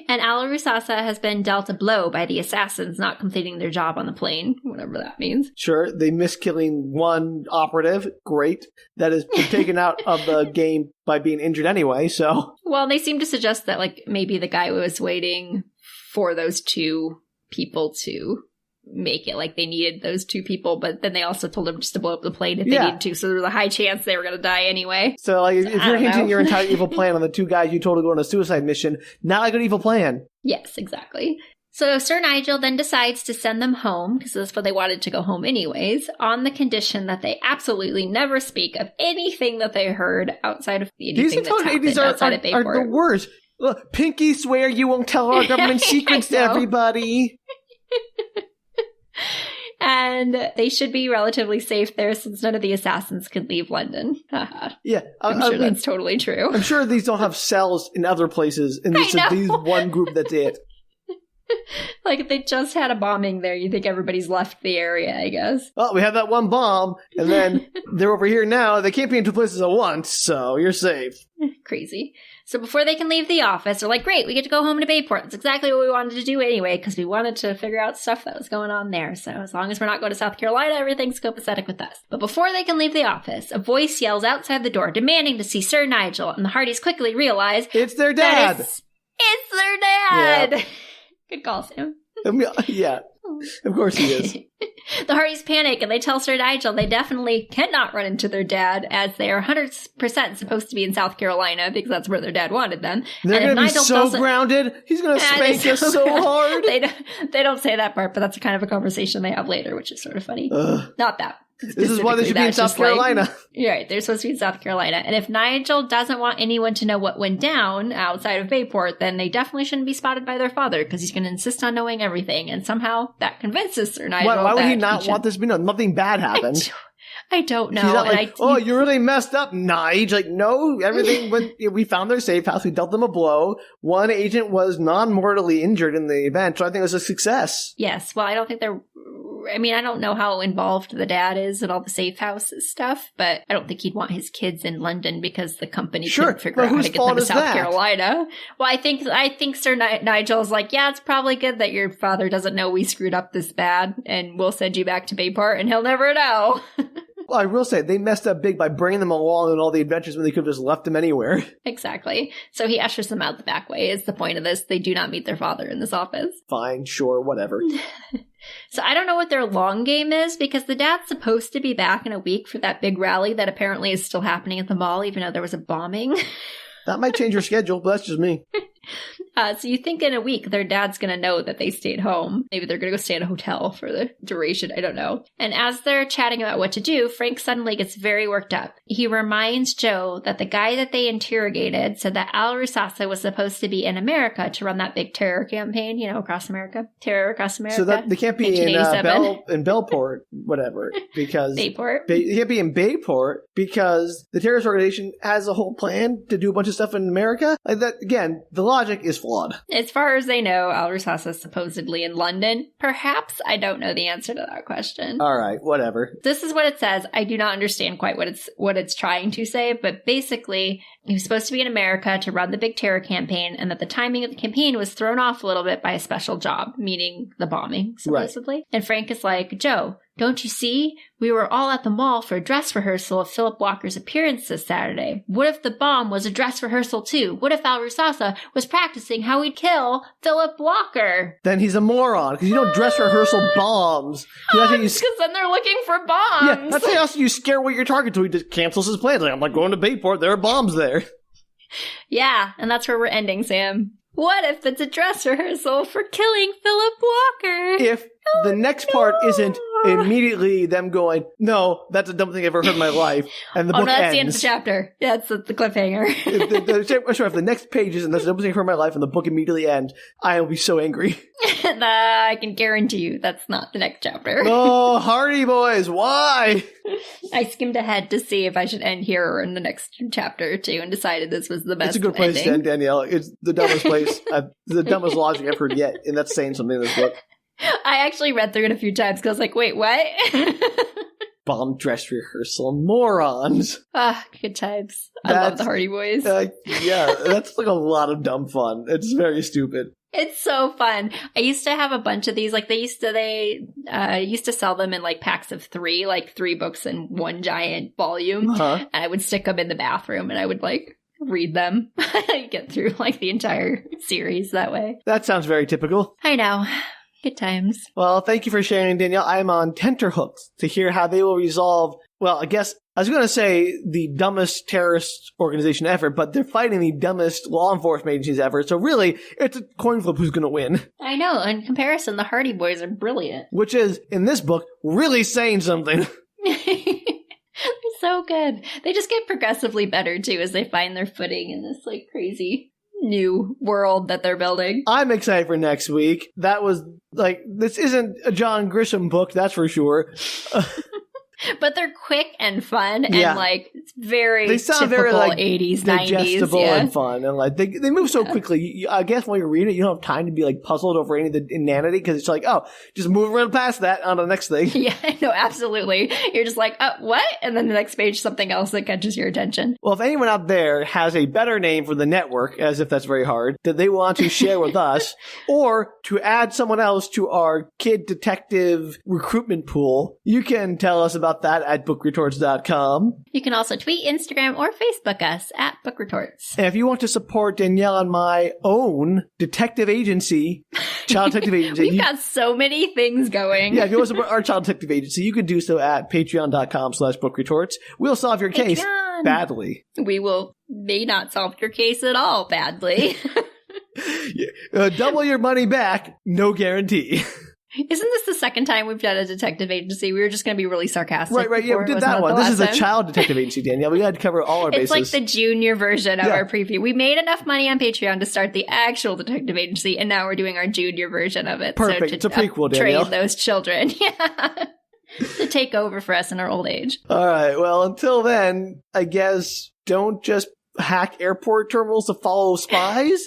And Ala Rusasa has been dealt a blow by the assassins not completing their job on the plane, whatever that means. Sure, they missed killing one operative. Great. That has been taken out of the game by being injured anyway, so. Well, they seem to suggest that, like, maybe the guy was waiting for those 2 people to make it, like they needed those 2 people, but then they also told them just to blow up the plane if they needed to, so there was a high chance they were going to die anyway. So like if you're hinting your entire evil plan on the 2 guys you told to go on a suicide mission, not a good evil plan. Yes, exactly. So Sir Nigel then decides to send them home, because that's what they wanted to go home anyways, on the condition that they absolutely never speak of anything that they heard outside of anything that's happened outside of Bayport. Are the worst. Look, pinky swear you won't tell our government secrets to everybody. And they should be relatively safe there since none of the assassins could leave London. Yeah. I'm sure that's totally true. I'm sure these don't have cells in other places, and it's just these one group that's it. Like, if they just had a bombing there, you think everybody's left the area, I guess. Well, we have that one bomb, and then they're over here now. They can't be in two places at once, so you're safe. Crazy. So before they can leave the office, they're like, great, we get to go home to Bayport. That's exactly what we wanted to do anyway, because we wanted to figure out stuff that was going on there. So as long as we're not going to South Carolina, everything's copacetic with us. But before they can leave the office, a voice yells outside the door, demanding to see Sir Nigel, and the Hardys quickly realize it's their dad. It's their dad. Yeah. Good call, Sam. Yeah, of course he is. The Hardys panic and they tell Sir Nigel they definitely cannot run into their dad, as they are 100% supposed to be in South Carolina because that's where their dad wanted them. They're going to be so grounded. He's going to spank us so hard. They don't say that part, but that's kind of a conversation they have later, which is sort of funny. Not that. This is why they should be in South Carolina. Right, they're supposed to be in South Carolina. And if Nigel doesn't want anyone to know what went down outside of Bayport, then they definitely shouldn't be spotted by their father, because he's going to insist on knowing everything. And somehow that convinces Sir Nigel. Why would he not want this to be known? Nothing bad happened. I don't know. He's not like, oh, you really messed up, Nige. Like, no, everything went, we found their safe house. We dealt them a blow. One agent was non-mortally injured in the event, so I think it was a success. Yes. Well, I don't think I don't know how involved the dad is in all the safe houses stuff, but I don't think he'd want his kids in London because the company couldn't figure out how to get them to South Carolina. Well, I think Sir Nigel's like, yeah, it's probably good that your father doesn't know we screwed up this bad, and we'll send you back to Bayport, and he'll never know. Well, I will say, they messed up big by bringing them along on all the adventures when they could have just left them anywhere. Exactly. So he ushers them out the back way is the point of this. They do not meet their father in this office. Fine, sure, whatever. So I don't know what their long game is, because the dad's supposed to be back in a week for that big rally that apparently is still happening at the mall, even though there was a bombing. That might change your schedule, but that's just me. So you think in a week their dad's going to know that they stayed home. Maybe they're going to go stay in a hotel for the duration. I don't know. And as they're chatting about what to do, Frank suddenly gets very worked up. He reminds Joe that the guy that they interrogated said that Al Rusasa was supposed to be in America to run that big terror campaign, across America. Terror across America. So that they can't be in Bellport, whatever, because Bayport. They can't be in Bayport because the terrorist organization has a whole plan to do a bunch of stuff in America. Like that, again, the logic is flawed. As far as they know, Al Rusasa is supposedly in London. Perhaps. I don't know the answer to that question. All right, whatever. This is what it says. I do not understand quite what it's trying to say, but basically, he was supposed to be in America to run the big terror campaign, and that the timing of the campaign was thrown off a little bit by a special job, meaning the bombing, supposedly. Right. And Frank is like, Joe, don't you see? We were all at the mall for a dress rehearsal of Philip Walker's appearance this Saturday. What if the bomb was a dress rehearsal too? What if Al Rusasa was practicing how he'd kill Philip Walker? Then he's a moron, because you don't dress rehearsal bombs. Because then they're looking for bombs. Yeah, that's how you scare away your target until he just cancels his plans. Like, I'm not going to Bayport, there are bombs there. Yeah, and that's where we're ending, Sam. What if it's a dress rehearsal for killing Philip Walker? If the next part isn't immediately them going, no, that's a dumb thing I've ever heard in my life, and the book that's ends. the end of the chapter. Yeah, that's the cliffhanger. If the next page isn't that's the dumbest thing I've heard in my life, and the book immediately ends, I will be so angry. I can guarantee you that's not the next chapter. Oh, Hardy Boys, why? I skimmed ahead to see if I should end here or in the next chapter or two, and decided this was the best. It's a good place to end, Danielle. It's the dumbest place, the dumbest logic I've heard yet, and that's saying something in this book. I actually read through it a few times because I was like, wait, what? Bomb dress rehearsal, morons. Good times. I love the Hardy Boys. Yeah, that's like a lot of dumb fun. It's very stupid. It's so fun. I used to have a bunch of these. Like they used to sell them in like packs of 3, like 3 books in one giant volume. And I would stick them in the bathroom and I would like read them. Get through like the entire series that way. That sounds very typical. I know. Good times. Well, thank you for sharing, Danielle. I am on tenterhooks to hear how they will resolve, well, I guess I was going to say the dumbest terrorist organization ever, but they're fighting the dumbest law enforcement agencies ever. So really, it's a coin flip who's going to win. I know. In comparison, the Hardy Boys are brilliant. Which is, in this book, really saying something. They're so good. They just get progressively better, too, as they find their footing in this, like, crazy new world that they're building. I'm excited for next week. That was, like, this isn't a John Grisham book, that's for sure. But they're quick and fun and like it's very they sound typical very like 80s, 90s. Digestible and fun. And like they move so quickly. I guess when you're reading it, you don't have time to be like puzzled over any of the inanity because it's like, oh, just move around past that on the next thing. Yeah, no, absolutely. You're just like, oh, what? And then the next page, something else that catches your attention. Well, if anyone out there has a better name for the network, as if that's very hard, that they want to share with us, or to add someone else to our kid detective recruitment pool, you can tell us about that at bookretorts.com. You can also tweet, Instagram, or Facebook us at Book Retorts. And if you want to support Danielle and my own detective agency, child detective agency. We've got so many things going. Yeah, if you want to support our child detective agency, you can do so at patreon.com/bookretorts. We'll solve your case badly. We may not solve your case at all badly. Double your money back, no guarantee. Isn't this the second time we've done a detective agency? We were just going to be really sarcastic. Right. Yeah, we did that one. This is a child detective agency, Danielle. We got to cover all our bases. It's like the junior version of our preview. We made enough money on Patreon to start the actual detective agency, and now we're doing our junior version of it. Perfect. So it's a prequel, Danielle. Train those children. Yeah. To take over for us in our old age. All right. Well, until then, I guess don't just hack airport terminals to follow spies.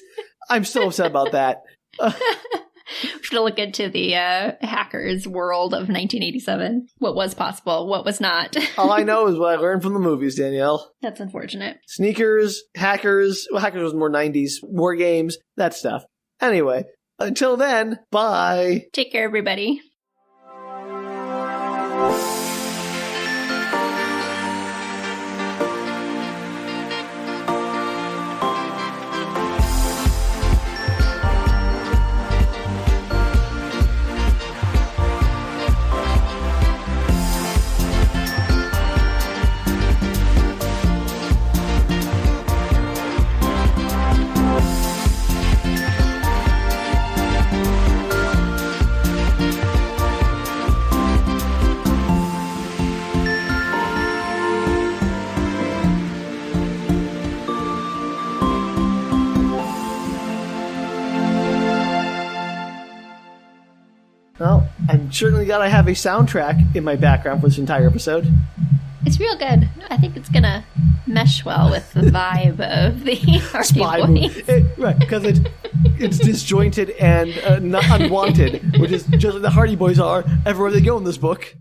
I'm so upset about that. We should look into the hackers world of 1987. What was possible, what was not. All I know is what I learned from the movies, Danielle. That's unfortunate. Sneakers, hackers. Well, hackers was more 90s. War games, that stuff. Anyway, until then, bye. Take care, everybody. Well, I'm certainly glad I have a soundtrack in my background for this entire episode. It's real good. I think it's going to mesh well with the vibe of the Hardy Boys. Right, because it's disjointed and not unwanted, which is just like the Hardy Boys are everywhere they go in this book.